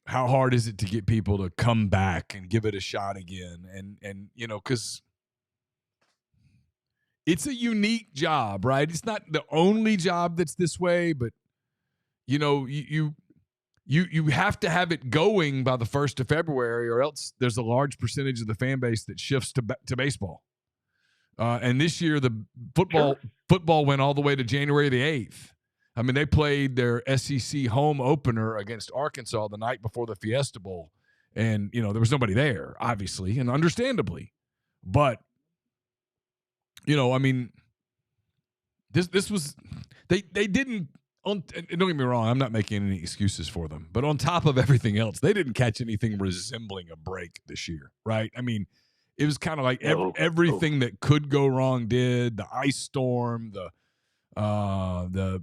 Speaker 1: How hard is it to get people to come back and give it a shot again? And because it's a unique job, right? It's not the only job that's this way, but you have to have it going by the 1st of February, or else there's a large percentage of the fan base that shifts to baseball. And this year, the football went all the way to January the 8th. I mean, they played their SEC home opener against Arkansas the night before the Fiesta Bowl, and there was nobody there, obviously, and understandably, but I mean, this was they didn't. Don't get me wrong, I'm not making any excuses for them, but on top of everything else, they didn't catch anything resembling a break this year, right? I mean, it was kind of like everything that could go wrong did. The ice storm, the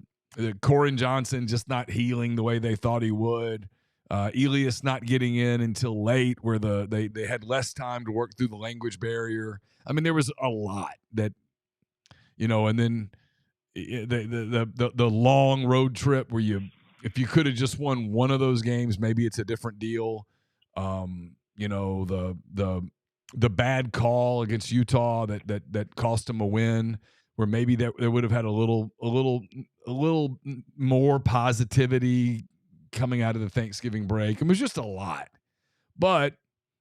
Speaker 1: Corin Johnson just not healing the way they thought he would. Elias not getting in until late, where they had less time to work through the language barrier. I mean, there was a lot that, and then the long road trip where if you could have just won one of those games, maybe it's a different deal. The bad call against Utah that cost them a win, where maybe they would have had a little more positivity coming out of the Thanksgiving break. It was just a lot. But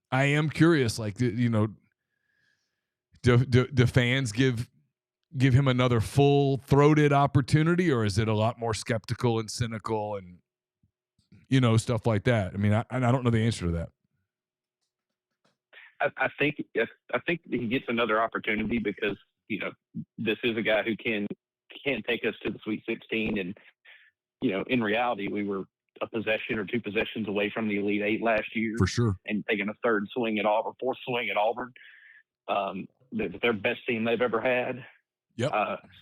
Speaker 1: I am curious, do fans give him another full-throated opportunity, or is it a lot more skeptical and cynical and stuff like that? I mean, I don't know the answer to that.
Speaker 8: I think he gets another opportunity because this is a guy who can take us to the Sweet 16, and in reality we were a possession or two possessions away from the Elite Eight last year,
Speaker 1: for sure,
Speaker 8: and taking a fourth swing at Auburn. Their best team they've ever had.
Speaker 1: Yep.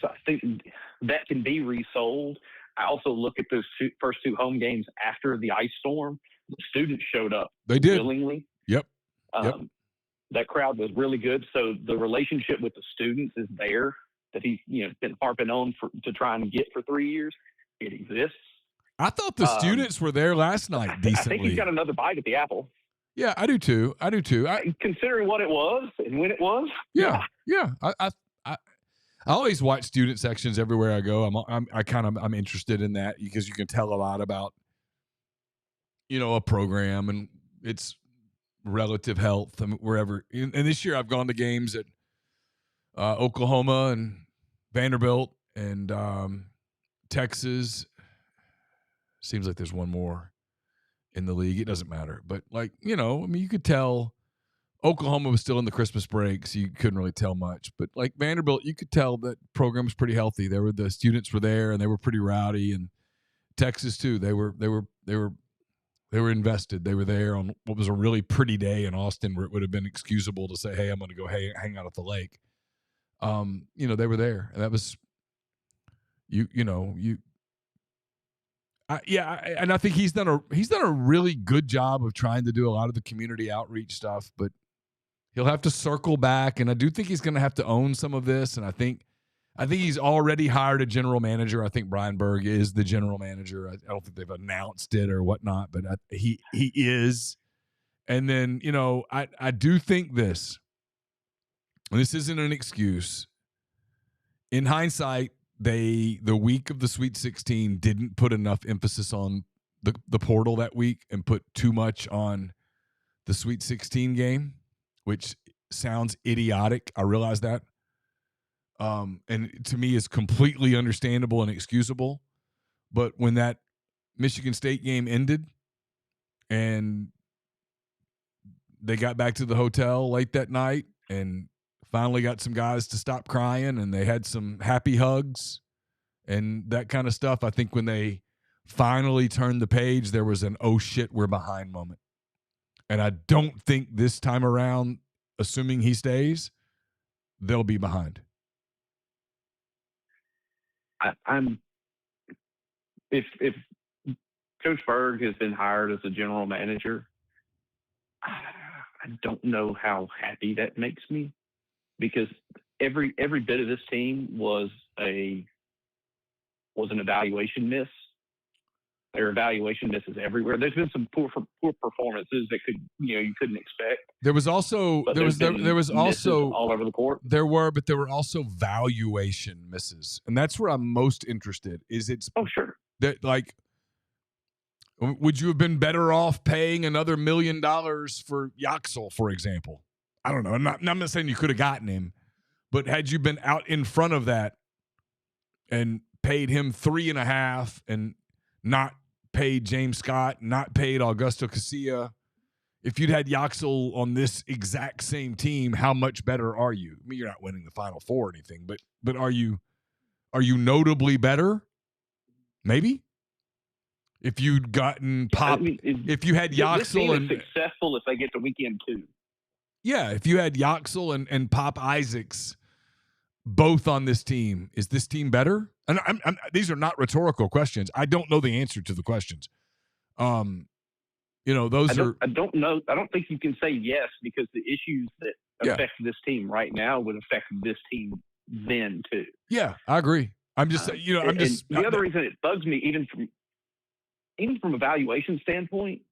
Speaker 8: So I think that can be resold. I also look at those first two home games after the ice storm. The students showed up.
Speaker 1: They did
Speaker 8: willingly.
Speaker 1: Yep.
Speaker 8: That crowd was really good. So the relationship with the students is there that he's been harping on to try and get for 3 years. It exists.
Speaker 1: I thought the students were there last night decently.
Speaker 8: I think he's got another bite at the apple.
Speaker 1: Yeah, I do too.
Speaker 8: Considering what it was and when it was.
Speaker 1: Yeah. I always watch student sections everywhere I go. I'm interested in that because you can tell a lot about a program, and it's relative health. I mean, wherever. And this year I've gone to games at Oklahoma and Vanderbilt and Texas. Seems like there's one more in the league. It doesn't matter. But, like, you know, I mean, you could tell Oklahoma was still in the Christmas break, so you couldn't really tell much. But, like, Vanderbilt, you could tell that program was pretty healthy. The students were there, and they were pretty rowdy. And Texas, too. They were invested. They were there on what was a really pretty day in Austin where it would have been excusable to say, hey, I'm going to go hang out at the lake. You know, they were there. And that was, and I think he's done a really good job of trying to do a lot of the community outreach stuff, but he'll have to circle back. And I do think he's going to have to own some of this. And I think he's already hired a general manager. I think Brian Berg is the general manager. I don't think they've announced it or whatnot, but he is. And then, you know, I do think this isn't an excuse. In hindsight, the week of the Sweet 16 didn't put enough emphasis on the portal that week and put too much on the Sweet 16 game, which sounds idiotic. I realize that. And to me is completely understandable and excusable. But when that Michigan State game ended and they got back to the hotel late that night and finally got some guys to stop crying and they had some happy hugs and that kind of stuff, I think when they finally turned the page, there was an oh shit, we're behind moment. And I don't think this time around, assuming he stays, they'll be behind.
Speaker 8: If Coach Berg has been hired as a general manager, I don't know how happy that makes me, because every bit of this team was an evaluation miss. There are evaluation misses everywhere. There's been some poor performances that you couldn't expect.
Speaker 1: There was also there was also
Speaker 8: all over the court.
Speaker 1: There were also valuation misses, and that's where I'm most interested.
Speaker 8: Sure.
Speaker 1: That, like, would you have been better off paying another $1 million for Yaxel, for example? I don't know. I'm not saying you could have gotten him, but had you been out in front of that and paid him $3.5 million and not paid James Scott, not paid Augusto Casilla, if you'd had Yaxel on this exact same team, how much better are you? I mean, you're not winning the Final Four or anything, but are you notably better? Maybe. If you'd gotten Pop, if you had Yaxel
Speaker 8: this team is successful if they get to weekend 2.
Speaker 1: Yeah, if you had Yaxel and Pop Isaacs both on this team, is this team better? And these are not rhetorical questions. I don't know the answer to the questions. Those are. I
Speaker 8: don't know. I don't think you can say yes, because the issues that affect this team right now would affect this team then too.
Speaker 1: Yeah, I agree. I'm just saying.
Speaker 8: The other reason it bugs me, even from a valuation standpoint,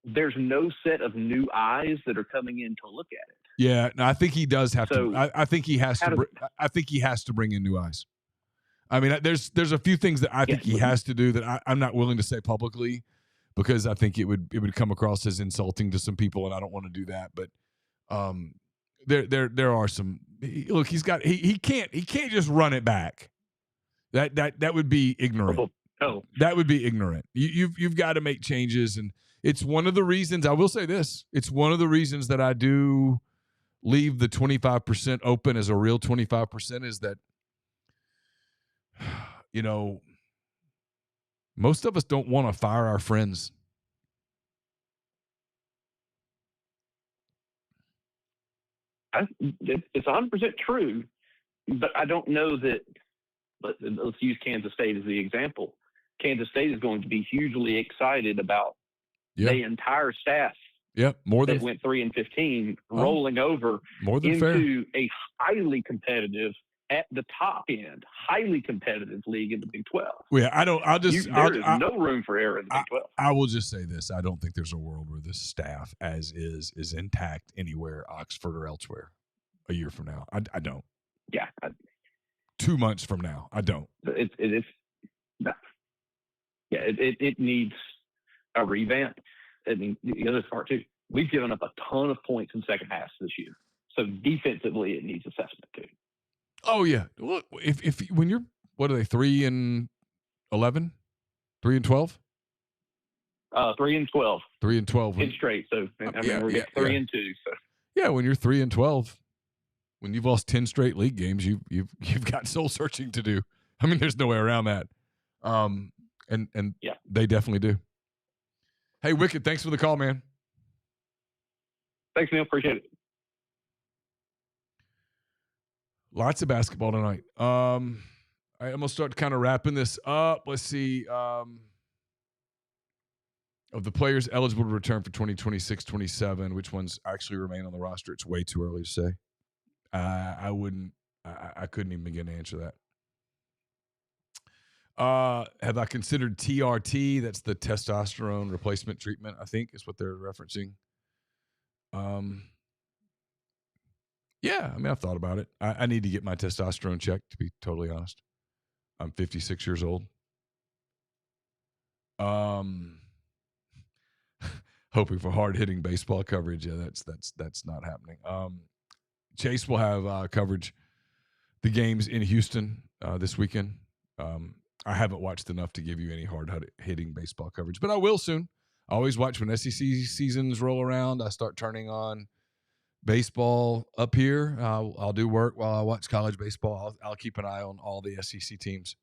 Speaker 8: there's no set of new eyes that are coming in to look at it.
Speaker 1: Yeah, no, I think he does have to. I think he has to. I think he has to bring in new eyes. I mean, there's a few things that I think he has to do that I'm not willing to say publicly, because I think it would come across as insulting to some people, and I don't want to do that. But there are some. Look, he can't just run it back. That would be ignorant.
Speaker 8: Oh.
Speaker 1: That would be ignorant. You've got to make changes, and it's one of the reasons. I will say this: it's one of the reasons that I do leave the 25% open as a real 25%, is that, most of us don't want to fire our friends.
Speaker 8: It's 100% true, but I don't know that. Let's use Kansas State as the example. Kansas State is going to be hugely excited about the entire staff.
Speaker 1: More than
Speaker 8: went 3-15, rolling over
Speaker 1: more than
Speaker 8: into a highly competitive, at the top end, highly competitive league in the Big 12.
Speaker 1: Yeah, there
Speaker 8: is no room for error in the Big 12.
Speaker 1: I will just say this: I don't think there's a world where this staff, as is intact anywhere, Oxford or elsewhere, a year from now. I don't.
Speaker 8: Yeah.
Speaker 1: 2 months from now, I don't.
Speaker 8: It needs a revamp. I mean, the other part too, we've given up a ton of points in second halves this year. So defensively, it needs assessment too.
Speaker 1: Oh yeah. Look, if when you're, what are they, 3-11, 3-12,
Speaker 8: 3-12,
Speaker 1: 3-12,
Speaker 8: 10 straight. So I mean,
Speaker 1: yeah,
Speaker 8: we're
Speaker 1: yeah,
Speaker 8: 3-2. So
Speaker 1: yeah. When you're 3-12, when you've lost 10 straight league games, you've got soul searching to do. I mean, there's no way around that. And
Speaker 8: yeah,
Speaker 1: they definitely do. Hey, Wicked, thanks for the call, man.
Speaker 8: Thanks, Neal. Appreciate it.
Speaker 1: Lots of basketball tonight. I'm gonna start kind of wrapping this up. Let's see. Of the players eligible to return for 2026-27, which ones actually remain on the roster? It's way too early to say. I couldn't even begin to answer that. Have I considered TRT? That's the testosterone replacement treatment, I think is what they're referencing. Yeah, I mean, I've thought about it. I need to get my testosterone checked, to be totally honest. I'm 56 years old. Hoping for hard-hitting baseball coverage. Yeah, that's not happening. Chase will have coverage the games in Houston this weekend. I haven't watched enough to give you any hard-hitting baseball coverage, but I will soon. I always watch when SEC seasons roll around. I start turning on baseball up here. I'll do work while I watch college baseball. I'll keep an eye on all the SEC teams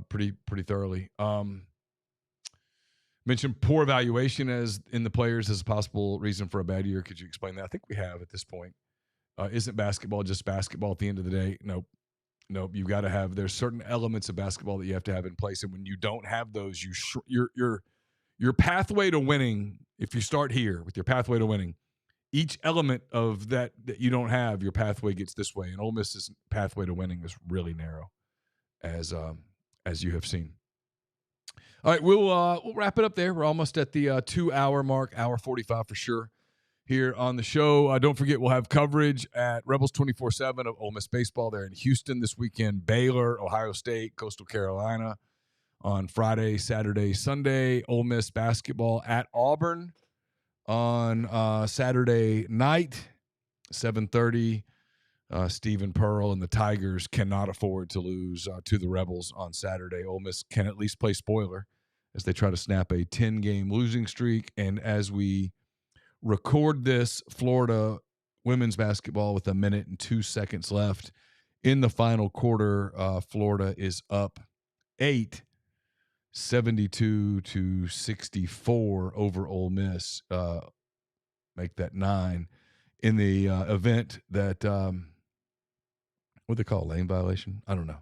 Speaker 1: pretty thoroughly. Mentioned poor evaluation as in the players as a possible reason for a bad year. Could you explain that? I think we have at this point. Isn't basketball just basketball at the end of the day? Nope. You've got to have. There's certain elements of basketball that you have to have in place, and when you don't have those, your pathway to winning. If you start here with your pathway to winning, each element of that you don't have, your pathway gets this way. And Ole Miss's pathway to winning is really narrow, as you have seen. All right, we'll wrap it up there. We're almost at the 2-hour mark, hour 45 for sure here on the show. Don't forget, we'll have coverage at Rebels 24/7 of Ole Miss baseball there in Houston this weekend. Baylor, Ohio State, Coastal Carolina on Friday, Saturday, Sunday. Ole Miss basketball at Auburn on Saturday night, 7:30. Stephen Pearl and the Tigers cannot afford to lose to the Rebels on Saturday. Ole Miss can at least play spoiler as they try to snap a 10-game losing streak. And as we record this, Florida women's basketball with 1 minute and 2 seconds left in the final quarter. Florida is up 8, 72-64 over Ole Miss. Make that 9 in the event that what do they call it, lane violation? I don't know.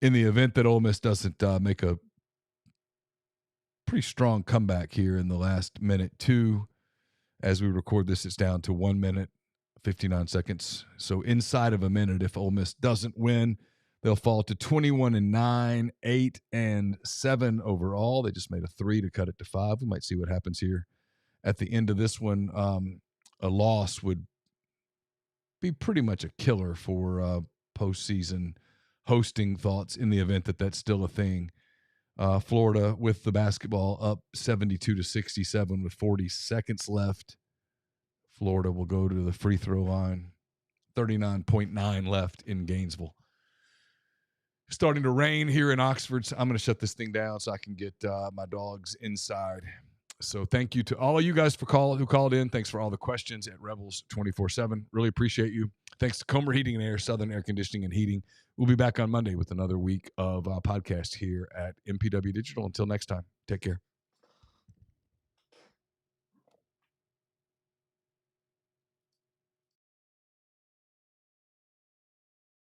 Speaker 1: In the event that Ole Miss doesn't make a pretty strong comeback here in the last minute 2, as we record this, it's down to 1 minute, 59 seconds. So inside of a minute, if Ole Miss doesn't win, they'll fall to 21-9, 8-7 overall. They just made a 3 to cut it to 5. We might see what happens here at the end of this one. A loss would be pretty much a killer for postseason hosting thoughts in the event that that's still a thing. Florida with the basketball up 72-67 with 40 seconds left. Florida will go to the free throw line. 39.9 left in Gainesville. Starting to rain here in Oxford. So I'm going to shut this thing down so I can get my dogs inside. So thank you to all of you guys who called in. Thanks for all the questions at Rebels 24/7. Really appreciate you. Thanks to Comer Heating and Air, Southern Air Conditioning and Heating. We'll be back on Monday with another week of podcast here at MPW Digital. Until next time, take care.